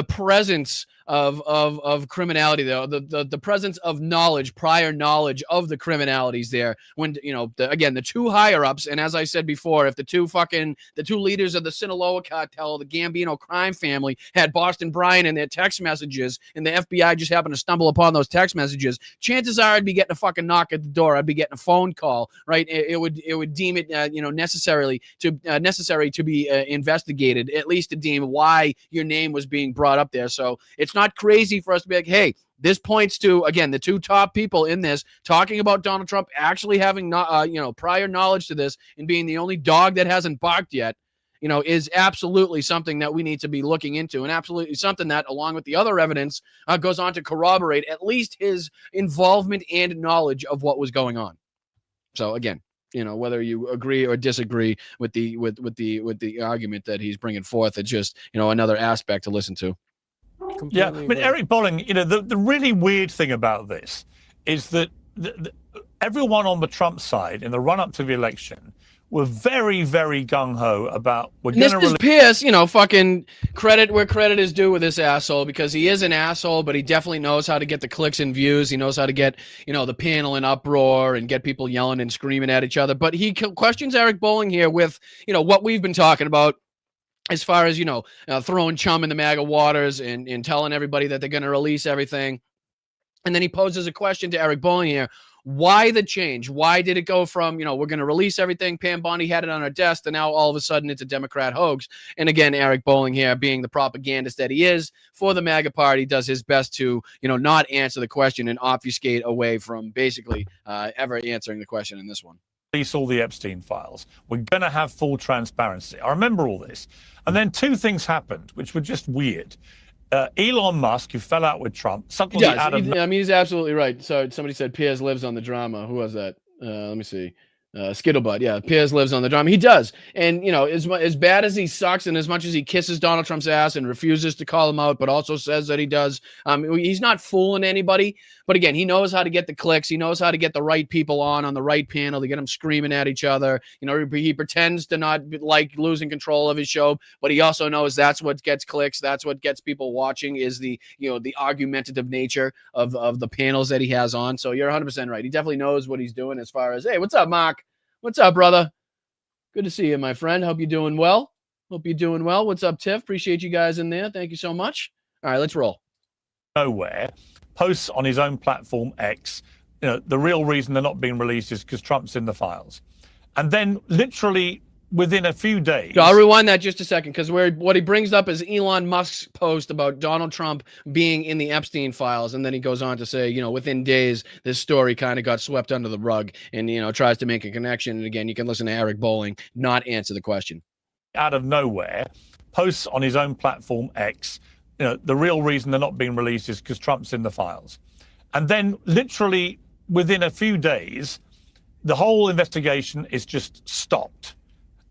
presence of criminality, though, the presence of knowledge, prior knowledge of the criminalities there, when the two higher ups, and as I said before, if the two leaders of the Sinaloa cartel, the Gambino crime family, had Boston Brian in their text messages, and the FBI just happened to stumble upon those text messages, chances are I'd be getting a fucking knock at the door. I'd be getting a phone call, right? It would deem it necessary to be investigated, at least to deem why your name was being brought up there. So it's not crazy for us to be like, hey, this points to, again, the two top people in this talking about Donald Trump actually having prior knowledge to this and being the only dog that hasn't barked yet, is absolutely something that we need to be looking into, and absolutely something that, along with the other evidence, goes on to corroborate at least his involvement and knowledge of what was going on. So again, whether you agree or disagree with the argument that he's bringing forth, it's just, another aspect to listen to. Yeah, I mean, Eric Bolling, the really weird thing about this is that everyone on the Trump side in the run-up to the election were very, very gung-ho about... This is Pierce, fucking credit where credit is due with this asshole, because he is an asshole, but he definitely knows how to get the clicks and views. He knows how to get, the panel in uproar and get people yelling and screaming at each other. But he questions Eric Bolling here with, what we've been talking about, as far as, throwing chum in the MAGA waters and telling everybody that they're going to release everything. And then he poses a question to Eric Bolling here. Why the change? Why did it go from, we're going to release everything, Pam Bondi had it on her desk, and now all of a sudden it's a Democrat hoax? And again, Eric Bolling here, being the propagandist that he is for the MAGA party, does his best to, not answer the question and obfuscate away from basically ever answering the question in this one. Release all the Epstein files. We're going to have full transparency. I remember all this. And then two things happened, which were just weird. Elon Musk, who fell out with Trump, suddenly he's absolutely right. So somebody said Piers lives on the drama. Who was that? Let me see. Skittlebutt, yeah. Piers lives on the drum. He does. And, you know, as bad as he sucks and as much as he kisses Donald Trump's ass and refuses to call him out, but also says that he does, he's not fooling anybody. But again, he knows how to get the clicks. He knows how to get the right people on the right panel to get them screaming at each other. You know, he pretends to not like losing control of his show, but he also knows that's what gets clicks. That's what gets people watching is the, you know, the argumentative nature of the panels that he has on. So you're 100% right. He definitely knows what he's doing as far as, hey, what's up, Mark? What's up, brother? Good to see you, my friend. Hope you're doing well. Hope you're doing well. What's up, Tiff? Appreciate you guys in there. Thank you so much. All right, let's roll. Nowhere, posts on his own platform X, you know, the real reason they're not being released is because Trump's in the files. And then literally within a few days. So I'll rewind that just a second because what he brings up is Elon Musk's post about Donald Trump being in the Epstein files. And then he goes on to say, you know, within days, this story kind of got swept under the rug and, you know, tries to make a connection. And again, you can listen to Eric Bolling not answer the question. Out of nowhere, posts on his own platform X, you know, the real reason they're not being released is because Trump's in the files. And then literally within a few days, the whole investigation is just stopped.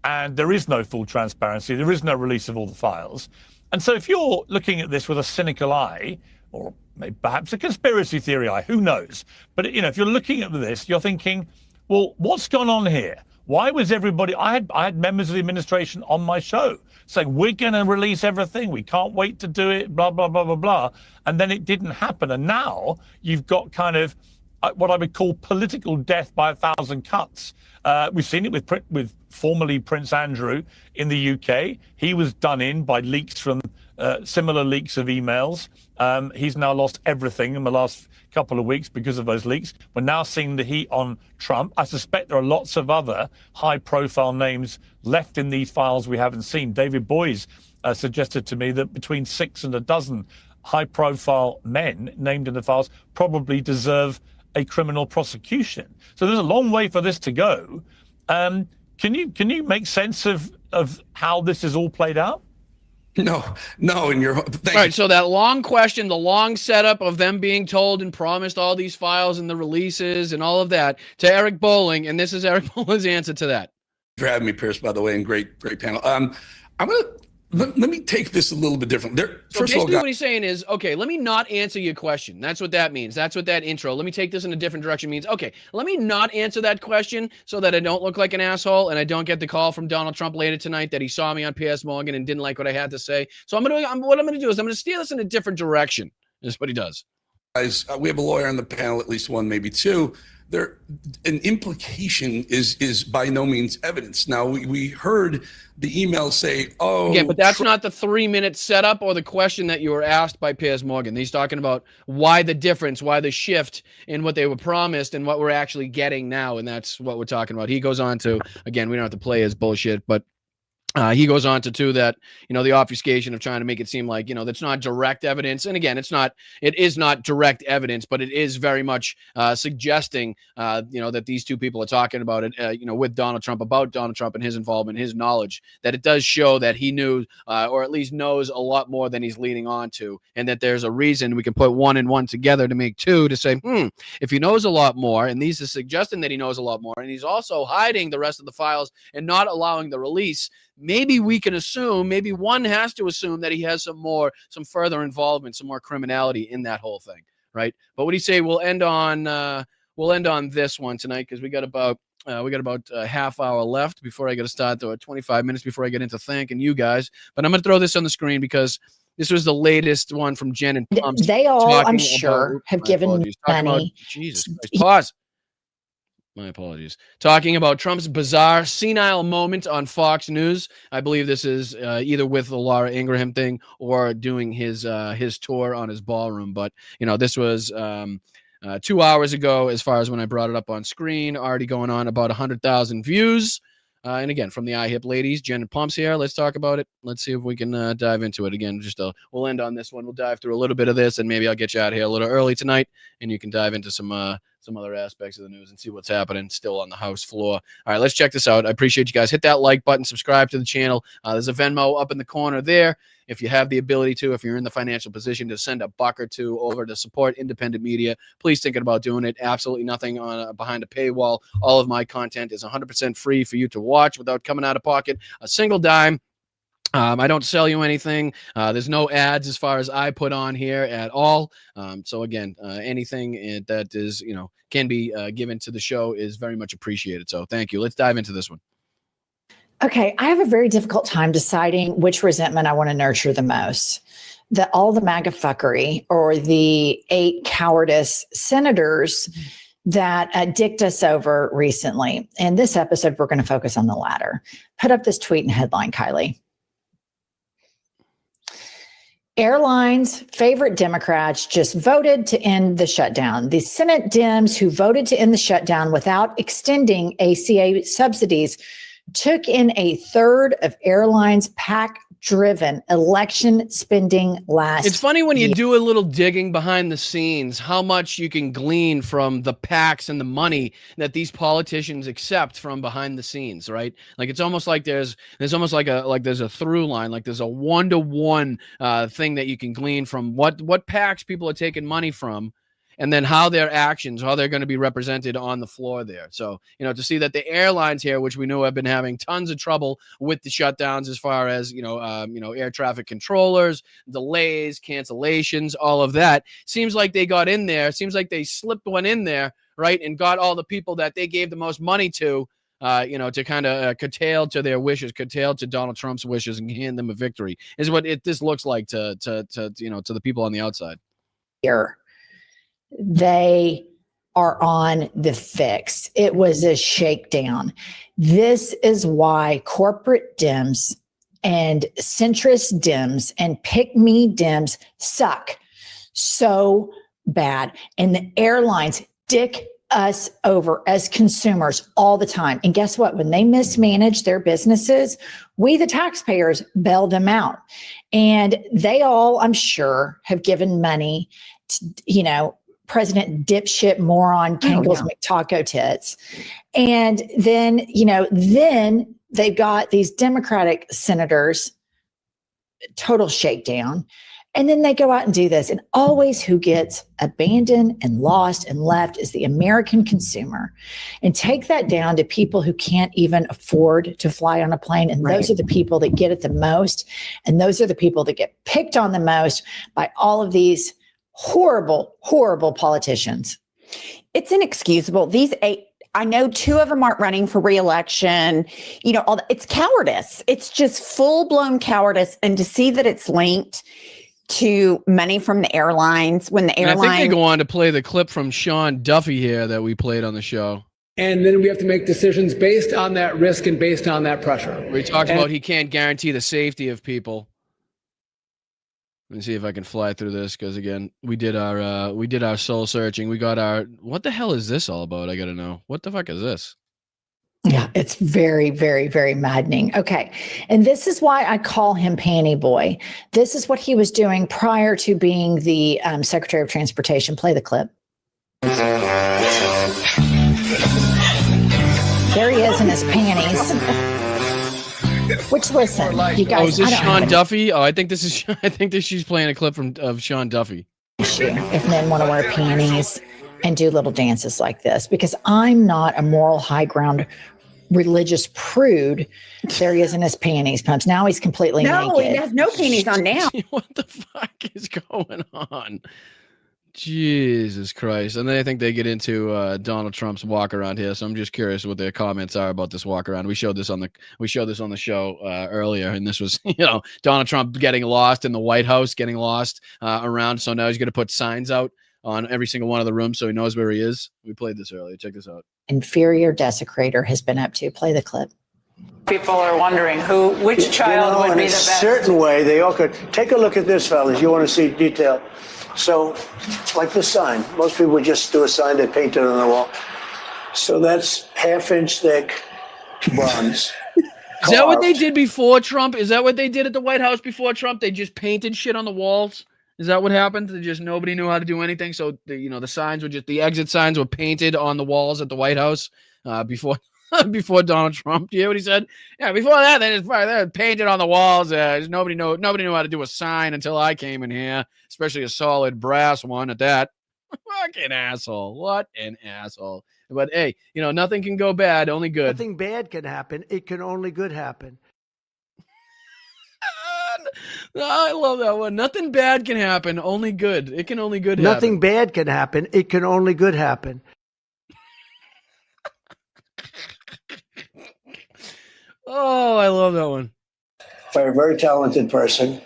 And there is no full transparency. There is no release of all the files. And so if you're looking at this with a cynical eye, or maybe perhaps a conspiracy theory eye, who knows? But, you know, if you're looking at this, you're thinking, well, what's gone on here? Why was everybody, I had members of the administration on my show saying, we're going to release everything. We can't wait to do it, blah, blah, blah, blah, blah. And then it didn't happen. And now you've got kind of what I would call political death by 1,000 cuts. We've seen it with formerly Prince Andrew in the UK. He was done in by leaks from similar leaks of emails. He's now lost everything in the last couple of weeks because of those leaks. We're now seeing the heat on Trump. I suspect there are lots of other high-profile names left in these files we haven't seen. David Boies suggested to me that between 6 and a dozen high-profile men named in the files probably deserve a criminal prosecution. So there's a long way for this to go. Can you make sense of how this is all played out? No, and you're right. So that long question, the long setup of them being told and promised all these files and the releases and all of that to Eric Bolling, and this is Eric Bolling's answer to that. For having me, Pierce, by the way, and great panel. I'm gonna let me take this a little bit different. First of all, what he's saying is, okay, let me not answer your question. That's what that means. That's what that intro. Let me take this in a different direction means. Okay, let me not answer that question so that I don't look like an asshole and I don't get the call from Donald Trump later tonight that he saw me on Piers Morgan and didn't like what I had to say. So what I'm going to do is I'm going to steer this in a different direction. Is what he does. Guys, we have a lawyer on the panel, at least one, maybe two. An implication is by no means evidence. Now, we heard the email say, oh. Again, but that's not the 3-minute setup or the question that you were asked by Piers Morgan. He's talking about why the difference, why the shift in what they were promised and what we're actually getting now. And that's what we're talking about. He goes on to, again, we don't have to play his bullshit, but he goes on to that, you know, the obfuscation of trying to make it seem like, you know, that's not direct evidence. And again, it is not direct evidence, but it is very much suggesting, you know, that these two people are talking about it, you know, with Donald Trump, about Donald Trump and his involvement, his knowledge, that it does show that he knew or at least knows a lot more than he's leading on to. And that there's a reason we can put 1 and 1 together to make 2 to say, if he knows a lot more, and these are suggesting that he knows a lot more, and he's also hiding the rest of the files and not allowing the release, maybe we can assume, maybe one has to assume that he has some further involvement, some more criminality in that whole thing, right? But what do you say? We'll end on this one tonight because we got about a half hour left before I got to start, though, 25 minutes before I get into thanking you guys. But I'm going to throw this on the screen because this was the latest one from Jen and Tom. They all, I'm sure, have given money. Jesus Christ. Pause. My apologies. Talking about Trump's bizarre senile moment on Fox News. I believe this is either with the Laura Ingraham thing or doing his tour on his ballroom. But, you know, this was 2 hours ago as far as when I brought it up on screen, already going on about 100,000 views. And again, from the iHip ladies, Jen and Pumps here. Let's talk about it. Let's see if we can dive into it again. We'll end on this one. We'll dive through a little bit of this, and maybe I'll get you out here a little early tonight, and you can dive into some some other aspects of the news and see what's happening still on the House floor. All right, let's check this out. I appreciate you guys. Hit that like button, subscribe to the channel. There's a Venmo up in the corner there. If you have the ability to, if you're in the financial position to send a buck or two over to support independent media, please think about doing it. Absolutely nothing on behind a paywall. All of my content is 100% free for you to watch without coming out of pocket a single dime. I don't sell you anything. There's no ads as far as I put on here at all. So again, anything that is, can be given to the show is very much appreciated. So thank you. Let's dive into this one. Okay, I have a very difficult time deciding which resentment I want to nurture the most. All the MAGA fuckery or the 8 cowardice senators that dicked us over recently. In this episode, we're going to focus on the latter. Put up this tweet and headline, Kylie. Airlines' favorite Democrats just voted to end the shutdown. The Senate Dems who voted to end the shutdown without extending ACA subsidies took in a third of airlines' PAC-driven election spending last It's funny when you year. do a little digging behind the scenes, how much you can glean from the PACs and the money that these politicians accept from behind the scenes, right? Like it's almost like there's almost like there's a through line, like there's a one-to-one thing that you can glean from what PACs people are taking money from, and then how their actions, how they're going to be represented on the floor there. So, to see that the airlines here, which we know have been having tons of trouble with the shutdowns as far as, air traffic controllers, delays, cancellations, all of that, seems like they got in there. Seems like they slipped one in there, right, and got all the people that they gave the most money to, to kind of curtail to their wishes, curtail to Donald Trump's wishes and hand them a victory is what this looks like to the people on the outside. Here. They are on the fix. It was a shakedown. This is why corporate Dems and centrist Dems and pick-me Dems suck so bad. And the airlines dick us over as consumers all the time. And guess what? When they mismanage their businesses, we, the taxpayers, bail them out. And they all, I'm sure, have given money to, President dipshit moron Kangles McTaco tits. And then, then they've got these Democratic senators, total shakedown. And then they go out and do this. And always who gets abandoned and lost and left is the American consumer. And take that down to people who can't even afford to fly on a plane. And those are the people that get it the most. And those are the people that get picked on the most by all of these horrible, horrible politicians. It's inexcusable. These 8, I know 2 of them aren't running for re-election. It's cowardice. It's just full-blown cowardice. And to see that it's linked to money from the airlines when the airline. I think they go on to play the clip from Sean Duffy here that we played on the show. And then we have to make decisions based on that risk and based on that pressure. We talked about he can't guarantee the safety of people. Let me see if I can fly through this because again, we did our soul searching. We got our what the hell is this all about? I gotta know. What the fuck is this? Yeah, it's very, very, very maddening. Okay. And this is why I call him Panty Boy. This is what he was doing prior to being the Secretary of Transportation. Play the clip. There he is in his panties. Which, listen, you guys. Oh, is this Sean Duffy? Oh, I think this is. I think she's playing a clip of Sean Duffy. If men want to wear panties and do little dances like this, because I'm not a moral high ground religious prude. There he is in his panties pumps. Now he's completely naked. No, he has no panties on now. What the fuck is going on? Jesus Christ. And then I think they get into Donald Trump's walk around here. So I'm just curious what their comments are about this walk around. We showed this on the show earlier, and this was, Donald Trump getting lost in the White House, getting lost around. So now he's going to put signs out on every single one of the rooms so he knows where he is. We played this earlier. Check this out. Inferior desecrator has been up to. Play the clip. People are wondering which child would be the best. In a certain way, they all could. Take a look at this, fellas. You want to see detail. So, like this sign. Most people would just do a sign, they paint it on the wall. So that's 1/2-inch thick bronze. Is that what they did before Trump? Is that what they did at the White House before Trump? They just painted shit on the walls? Is that what happened? Just nobody knew how to do anything. So the signs were the exit signs were painted on the walls at the White House before before Donald Trump. Do you hear what he said? Yeah, before that they painted on the walls. Nobody knew how to do a sign until I came in here, especially a solid brass one at that. Fucking asshole! What an asshole! But hey, nothing can go bad, only good. Nothing bad can happen. It can only good happen. I love that one. Nothing bad can happen, only good. It can only good Nothing happen. bad can happen. It can only good happen. Oh, I love that one. By a very talented person.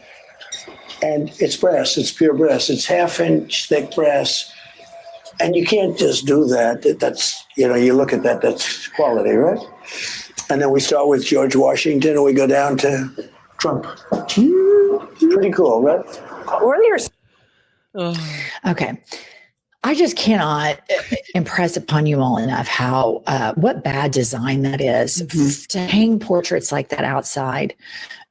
And it's brass. It's pure brass. It's half-inch thick brass. And you can't just do that. That's, you look at that, that's quality, right? And then we start with George Washington and we go down to Trump. Pretty cool, right? Warriors. Okay. I just cannot impress upon you all enough how what bad design that is. To hang portraits like that outside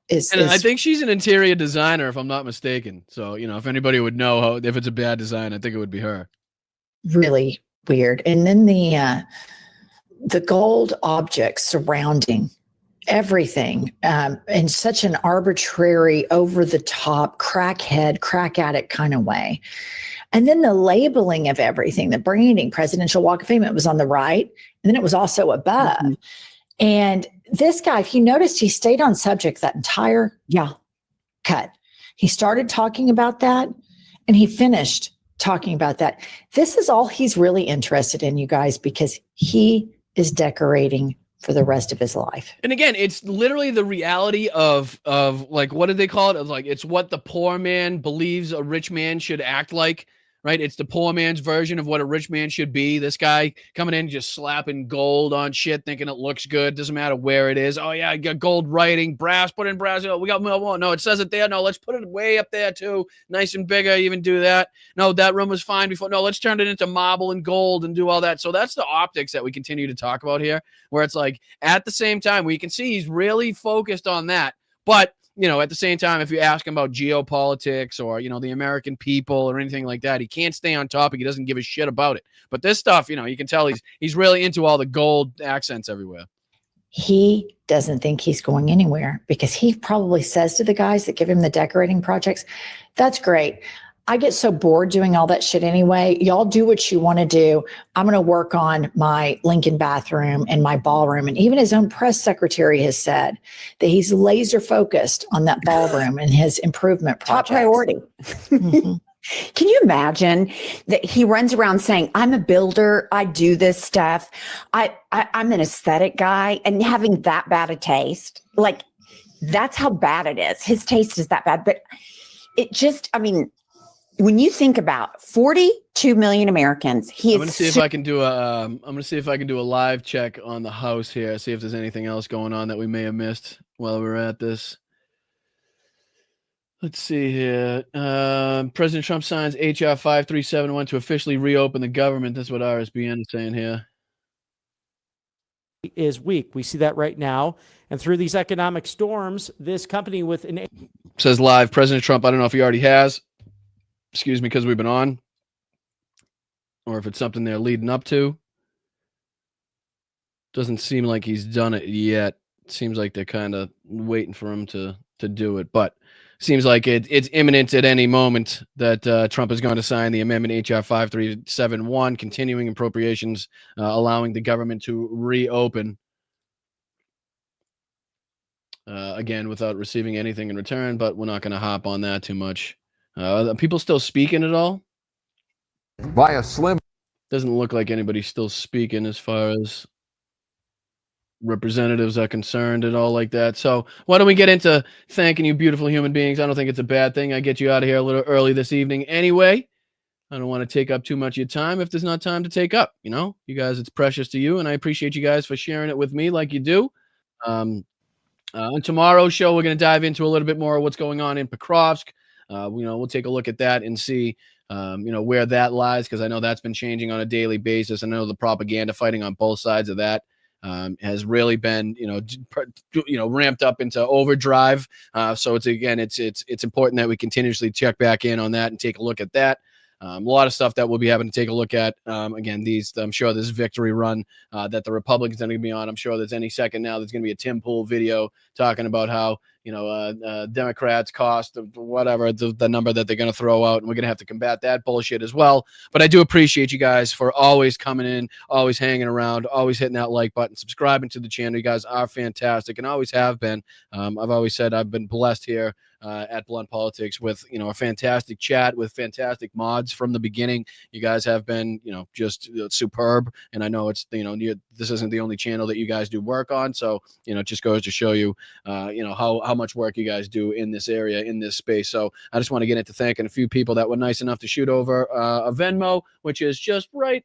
is. I think she's an interior designer, if I'm not mistaken. So if anybody would know if it's a bad design, I think it would be her. Really weird. And then the gold objects surrounding everything in such an arbitrary, over the top, crackhead, crack addict kind of way. And then the labeling of everything, the branding, Presidential Walk of Fame, it was on the right. And then it was also above. And this guy, if you noticed, he stayed on subject that entire cut. He started talking about that and he finished talking about that. This is all he's really interested in, you guys, because he is decorating for the rest of his life. And again, it's literally the reality of like, what did they call it? Of like, it's what the poor man believes a rich man should act like, right? It's the poor man's version of what a rich man should be. This guy coming in, just slapping gold on shit, thinking it looks good. Doesn't matter where it is. Oh yeah, I got gold writing, brass, put in brass. Oh, we got no, it says it there. No, let's put it way up there too. Nice and bigger, even do that. No, that room was fine before. No, let's turn it into marble and gold and do all that. So that's the optics that we continue to talk about here, where it's like at the same time, we can see he's really focused on that. But at the same time, if you ask him about geopolitics or, the American people or anything like that, he can't stay on topic. He doesn't give a shit about it. But this stuff, you can tell he's really into all the gold accents everywhere. He doesn't think he's going anywhere because he probably says to the guys that give him the decorating projects, that's great. I get so bored doing all that shit anyway. Y'all do what you want to do. I'm going to work on my Lincoln bathroom and my ballroom. And even his own press secretary has said that he's laser focused on that ballroom and his improvement projects. Top priority. Can you imagine that he runs around saying, I'm a builder, I do this stuff, I'm an aesthetic guy, and having that bad a taste? Like, that's how bad it is. His taste is that bad. But it just, when you think about 42 million Americans, I'm going to see if I can do a live check on the house here, see if there's anything else going on that we may have missed while we're at this. Let's see here. President Trump signs HR 5371 to officially reopen the government. That's what RSBN is saying here. Is weak. We see that right now. And through these economic storms, this company with an says live, President Trump, I don't know if he already has. Excuse me, because we've been on, or if it's something they're leading up to. Doesn't seem like he's done it yet. It seems like they're kind of waiting for him to do it, but seems like it's imminent at any moment that Trump is going to sign the amendment HR 5371, continuing appropriations, allowing the government to reopen. Again, without receiving anything in return, but we're not going to hop on that too much. Are people still speaking at all? By a slim. Doesn't look like anybody's still speaking as far as representatives are concerned and all like that. So why don't we get into thanking you, beautiful human beings? I don't think it's a bad thing. I get you out of here a little early this evening anyway. I don't want to take up too much of your time if there's not time to take up. You guys, it's precious to you, and I appreciate you guys for sharing it with me like you do. On tomorrow's show, we're going to dive into a little bit more of what's going on in Pokrovsk. We'll take a look at that and see, where that lies, because I know that's been changing on a daily basis. I know the propaganda fighting on both sides of that has really been, ramped up into overdrive. So it's important that we continuously check back in on that and take a look at that. A lot of stuff that we'll be having to take a look at. Again, I'm sure this victory run that the Republicans are going to be on. I'm sure there's any second now there's going to be a Tim Pool video talking about how Democrats cost whatever the number that they're going to throw out, and we're going to have to combat that bullshit as well. But I do appreciate you guys for always coming in, always hanging around, always hitting that like button, subscribing to the channel. You guys are fantastic and always have been. I've always said I've been blessed here at Blunt Politics with a fantastic chat with fantastic mods from the beginning. You guys have been just superb, and I know it's this isn't the only channel that you guys do work on, so it just goes to show you how much work you guys do in this area, in this space. So I just want to get into thanking a few people that were nice enough to shoot over a Venmo, which is just right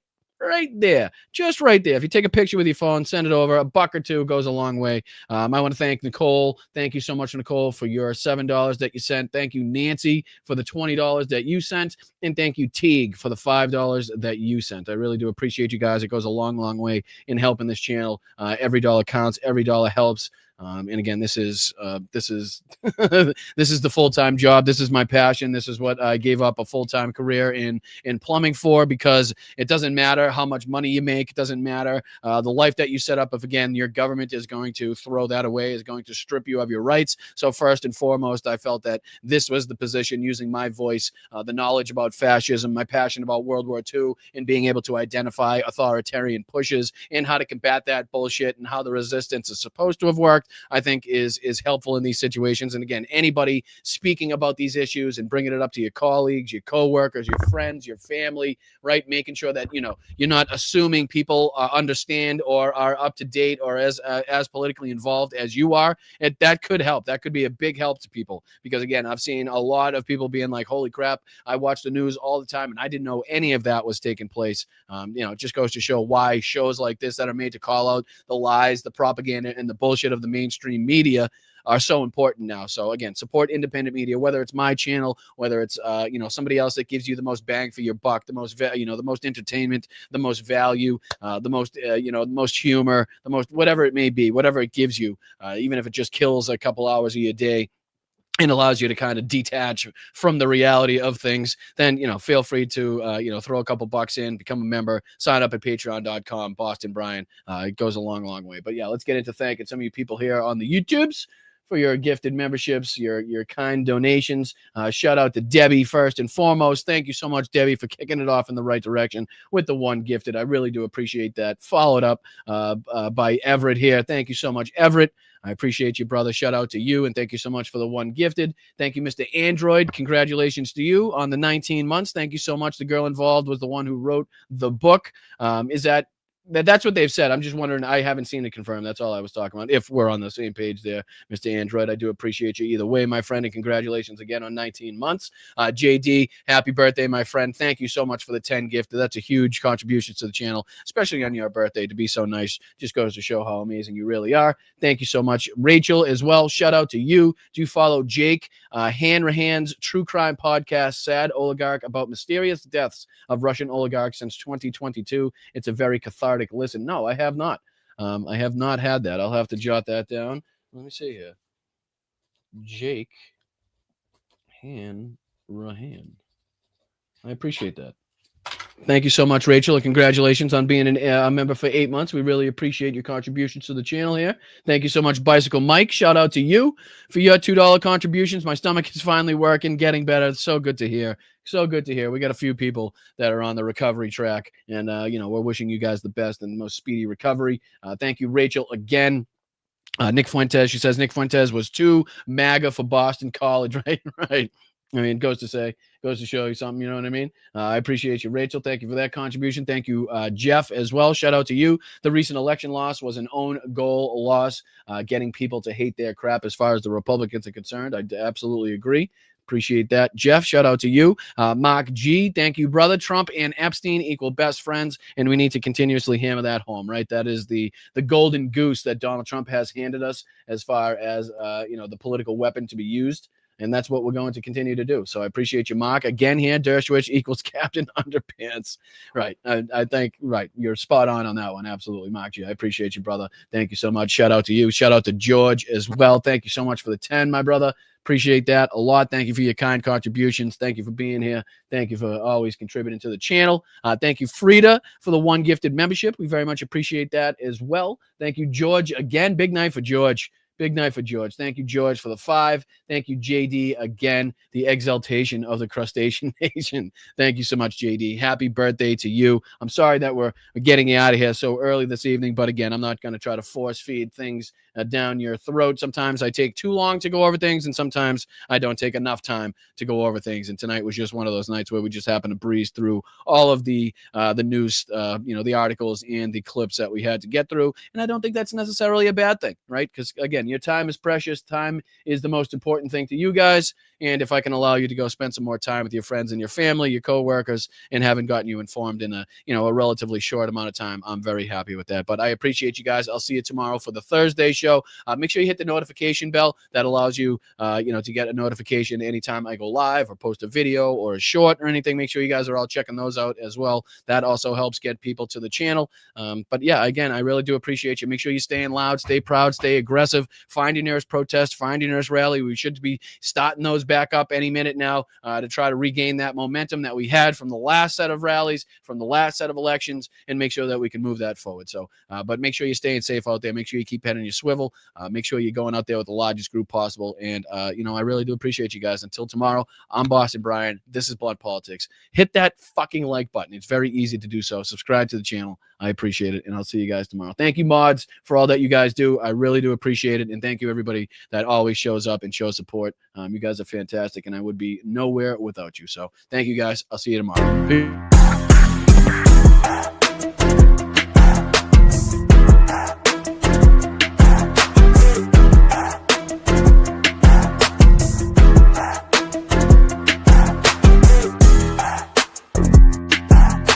there, just right there. If you take a picture with your phone, send it over. $1 or $2 goes a long way. I want to thank Nicole. Thank you so much, Nicole, for your $7 that you sent. Thank you, Nancy, for the $20 that you sent. And thank you, Teague, for the $5 that you sent. I really do appreciate you guys. It goes a long, long way in helping this channel. Every dollar counts. Every dollar helps. And again, this is this is the full-time job. This is my passion. This is what I gave up a full-time career in plumbing for, because it doesn't matter how much money you make. It doesn't matter the life that you set up. If again, your government is going to throw that away, is going to strip you of your rights. So first and foremost, I felt that this was the position, using my voice, the knowledge about fascism, my passion about World War II, and being able to identify authoritarian pushes and how to combat that bullshit and how the resistance is supposed to have worked, I think is helpful in these situations. And again, anybody speaking about these issues and bringing it up to your colleagues, your coworkers, your friends, your family, right? Making sure that, you're not assuming people understand or are up to date or as politically involved as you are. That could help. That could be a big help to people, because again, I've seen a lot of people being like, holy crap, I watch the news all the time and I didn't know any of that was taking place. It just goes to show why shows like this that are made to call out the lies, the propaganda, and the bullshit of the mainstream media are so important now. So again, support independent media, whether it's my channel, whether it's somebody else that gives you the most bang for your buck, the most the most entertainment, the most value, the most the most humor, the most whatever it may be, whatever it gives you, even if it just kills a couple hours of your day and allows you to kind of detach from the reality of things, then, feel free to, throw a couple bucks in, become a member, sign up at patreon.com, Boston Brian. It goes a long, long way. But yeah, let's get into thanking some of you people here on the YouTubes for your gifted memberships, your kind donations. Shout out to Debbie first and foremost. Thank you so much, Debbie, for kicking it off in the right direction with the one gifted. I really do appreciate that. Followed up by Everett here. Thank you so much, Everett. I appreciate you, brother. Shout out to you, and thank you so much for the one gifted. Thank you, Mr. Android. Congratulations to you on the 19 months. Thank you so much. The girl involved was the one who wrote the book. That's what they've said. I'm just wondering. I haven't seen it confirmed. That's all I was talking about. If we're on the same page there, Mr. Android, I do appreciate you either way, my friend, and congratulations again on 19 months. JD, happy birthday, my friend. Thank you so much for the 10 gift. That's a huge contribution to the channel, especially on your birthday. To be so nice just goes to show how amazing you really are. Thank you so much. Rachel as well. Shout out to you. Do follow Jake Hanrahan's True Crime Podcast, Sad Oligarch, about mysterious deaths of Russian oligarchs since 2022. It's a very cathartic listen. No, I have not. I have not had that. I'll have to jot that down. Let me see here. Jake Hanrahan. I appreciate that. Thank you so much, Rachel, and congratulations on being a member for 8 months. We really appreciate your contributions to the channel here. Thank you so much, Bicycle Mike. Shout out to you for your $2 contributions. My stomach is finally working, getting better. It's so good to hear. So good to hear. We got a few people that are on the recovery track, and we're wishing you guys the best and the most speedy recovery. Thank you, Rachel, again. Nick Fuentes, she says Nick Fuentes was too MAGA for Boston College, right? Right. I mean, goes to show you something, you know what I mean? I appreciate you, Rachel. Thank you for that contribution. Thank you, Jeff, as well. Shout out to you. The recent election loss was an own goal loss, getting people to hate their crap as far as the Republicans are concerned. I absolutely agree. Appreciate that. Jeff, shout out to you. Mark G, thank you, brother. Trump and Epstein equal best friends, and we need to continuously hammer that home, right? That is the golden goose that Donald Trump has handed us as far as, the political weapon to be used. And that's what we're going to continue to do. So I appreciate you, Mark. Again here, Dershowitz equals Captain Underpants. Right. I think, right, you're spot on that one. Absolutely, Mark G. I appreciate you, brother. Thank you so much. Shout out to you. Shout out to George as well. Thank you so much for the 10, my brother. Appreciate that a lot. Thank you for your kind contributions. Thank you for being here. Thank you for always contributing to the channel. Thank you, Frida, for the 1 gifted membership. We very much appreciate that as well. Thank you, George. Again, big night for George. Big night for George. Thank you, George, for the 5. Thank you, JD, again, the exaltation of the crustacean nation. Thank you so much, JD. Happy birthday to you. I'm sorry that we're getting you out of here so early this evening, but again, I'm not going to try to force feed things down your throat. Sometimes I take too long to go over things, and sometimes I don't take enough time to go over things. And tonight was just one of those nights where we just happened to breeze through all of the news, the articles and the clips that we had to get through. And I don't think that's necessarily a bad thing, right? Because again, your time is precious. Time is the most important thing to you guys. And if I can allow you to go spend some more time with your friends and your family, your coworkers, and haven't gotten you informed in a relatively short amount of time, I'm very happy with that. But I appreciate you guys. I'll see you tomorrow for the Thursday show. Make sure you hit the notification bell. That allows you, to get a notification anytime I go live or post a video or a short or anything. Make sure you guys are all checking those out as well. That also helps get people to the channel. But yeah, again, I really do appreciate you. Make sure you stay in loud, stay proud, stay aggressive. Find your nearest protest, find your nearest rally. We should be starting those back up any minute now to try to regain that momentum that we had from the last set of rallies, from the last set of elections, and make sure that we can move that forward. So, but make sure you're staying safe out there. Make sure you keep head on your swivel. Make sure you're going out there with the largest group possible. And, I really do appreciate you guys. Until tomorrow, I'm Boston Brian. This is Blood Politics. Hit that fucking like button. It's very easy to do so. Subscribe to the channel. I appreciate it. And I'll see you guys tomorrow. Thank you, mods, for all that you guys do. I really do appreciate it. And thank you, everybody that always shows up and shows support. You guys are fantastic. And I would be nowhere without you. So thank you, guys. I'll see you tomorrow. Peace.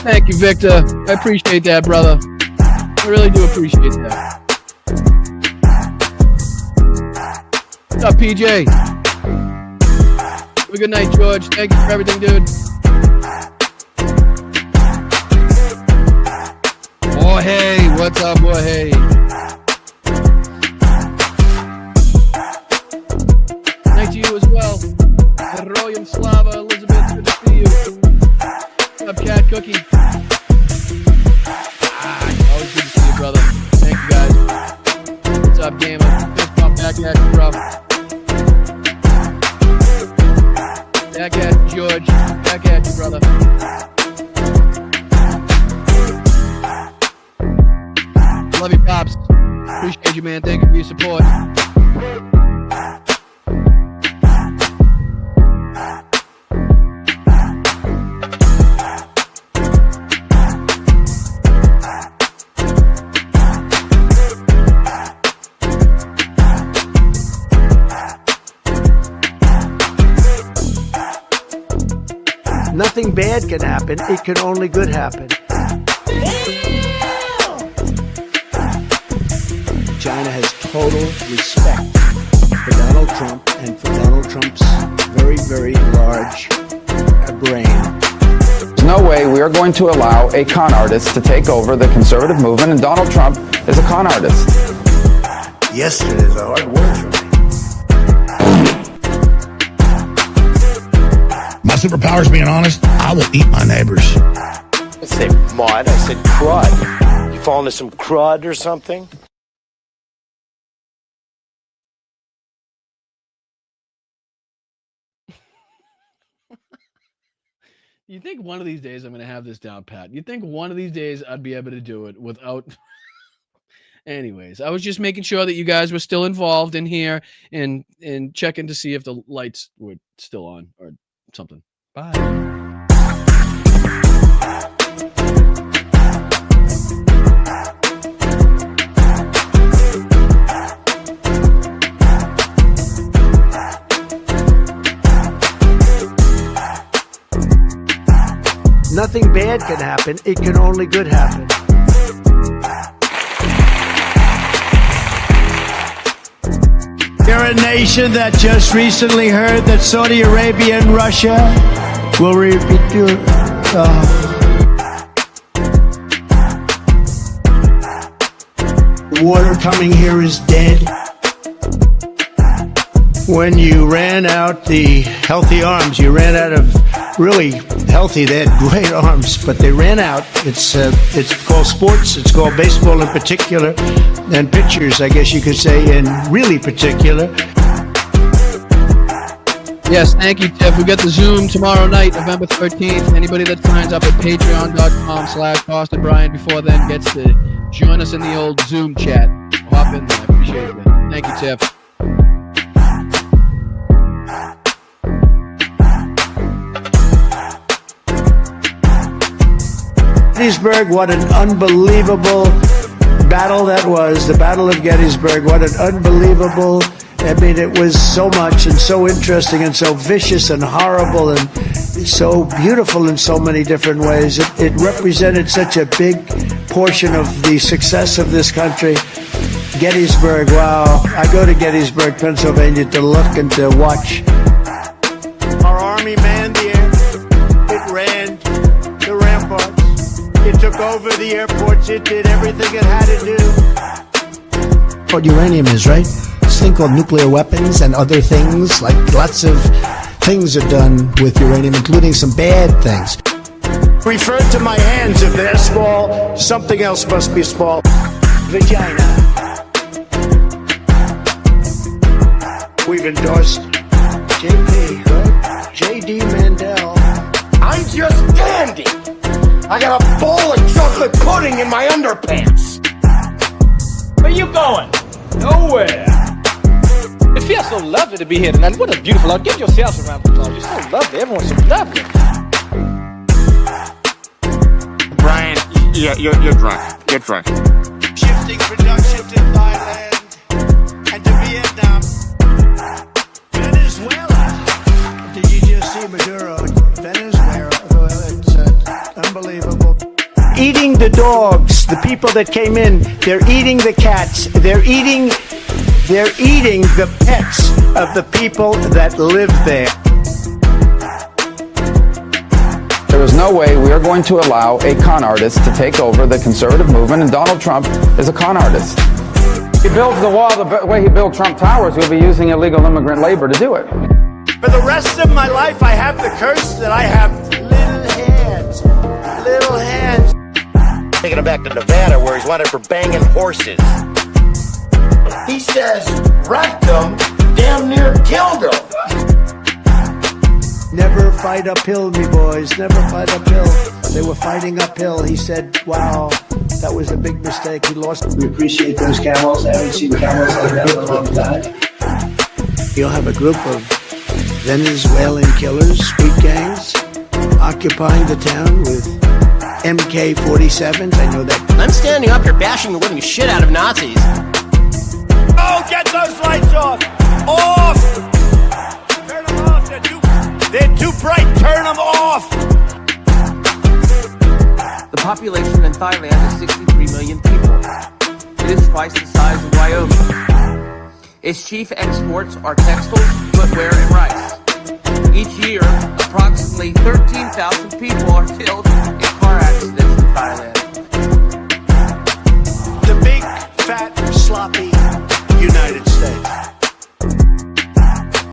Thank you, Victor. I appreciate that, brother. I really do appreciate that. What's up, PJ? Have a good night, George. Thank you for everything, dude. Oh, hey. What's up, boy? Hey. Night to you as well. Heroyam Slava, Elizabeth. Good to see you. What's up, Cat Cookie? Always good to see you, brother. Thank you, guys. What's up, Gamer? Fist bump back at you, bro. Back at you, George. Back at you, brother. Love you, Pops. Appreciate you, man. Thank you for your support. Nothing bad can happen. It can only good happen. China has total respect for Donald Trump and for Donald Trump's very, very large brain. There's no way we are going to allow a con artist to take over the conservative movement, and Donald Trump is a con artist. Yesterday is a hard word for me. My superpower's being honest. I will eat my neighbors. I said mud. I said crud. You fall into some crud or something? You think one of these days I'm going to have this down pat? You think one of these days I'd be able to do it without... Anyways, I was just making sure that you guys were still involved in here and checking to see if the lights were still on or something. Bye. Nothing bad can happen. It can only good happen. Here We're a nation that just recently heard that Saudi Arabia and Russia will repeat your. The water coming here is dead. When you ran out the healthy arms, you ran out of really healthy. They had great arms, but they ran out. It's called sports. It's called baseball in particular, and pitchers, I guess you could say, in really particular. Yes, thank you, Jeff. We got the Zoom tomorrow night, November 13th. Anybody that signs up at patreon.com/Boston Brian before then gets to join us in the old Zoom chat. Hop in there. I appreciate it. Thank you, Jeff. Gettysburg, what an unbelievable battle that was. The Battle of Gettysburg, what an unbelievable, I mean, it was so much and so interesting and so vicious and horrible and so beautiful in so many different ways. It represented such a big portion of the success of this country. Gettysburg, wow. I go to Gettysburg, Pennsylvania to look and to watch. Our army manned the air. It ran the ramparts. It took over the airports. It did everything it had to do. What uranium is, right? This thing called nuclear weapons and other things, like lots of things are done with uranium, including some bad things. Referred to my hands, if they're small, something else must be small. Vagina. We've endorsed JP, right? J.D. Mandel. I'm just dandy. I got a bowl of chocolate pudding in my underpants. Where you going? Nowhere. It feels so lovely to be here tonight. What a beautiful out. Give yourselves a round of applause. You're so lovely. Everyone's so lovely. Brian, yeah, you're drunk. You're drunk. Shifting production to Thailand and to Vietnam. Venezuela. Did you just see Maduro? Venezuela. It's unbelievable. Eating the dogs, the people that came in, they're eating the cats, they're eating the pets of the people that live there. There is no way we are going to allow a con artist to take over the conservative movement, and Donald Trump is a con artist. He builds the wall the way he built Trump Towers. He'll be using illegal immigrant labor to do it. For the rest of my life, I have the curse that I have little hands. Little hands. Taking him back to Nevada where he's wanted for banging horses. He says rectum damn near killed him. Never fight uphill, me boys. Never fight uphill. They were fighting uphill. He said, wow, that was a big mistake. He lost. We appreciate those camels. I haven't seen camels like that in a long time. You'll have a group of Venezuelan killers, street gangs, occupying the town with MK-47s. I know that. I'm standing up here bashing the living shit out of Nazis. Oh, get those lights off! Off! Turn them off. They're too bright. Turn them off! The population in Thailand is 63 million people. It is twice the size of Wyoming. Its chief exports are textiles, footwear, and rice. Each year, approximately 13,000 people are killed in car accidents in Thailand. The big, fat, sloppy United States.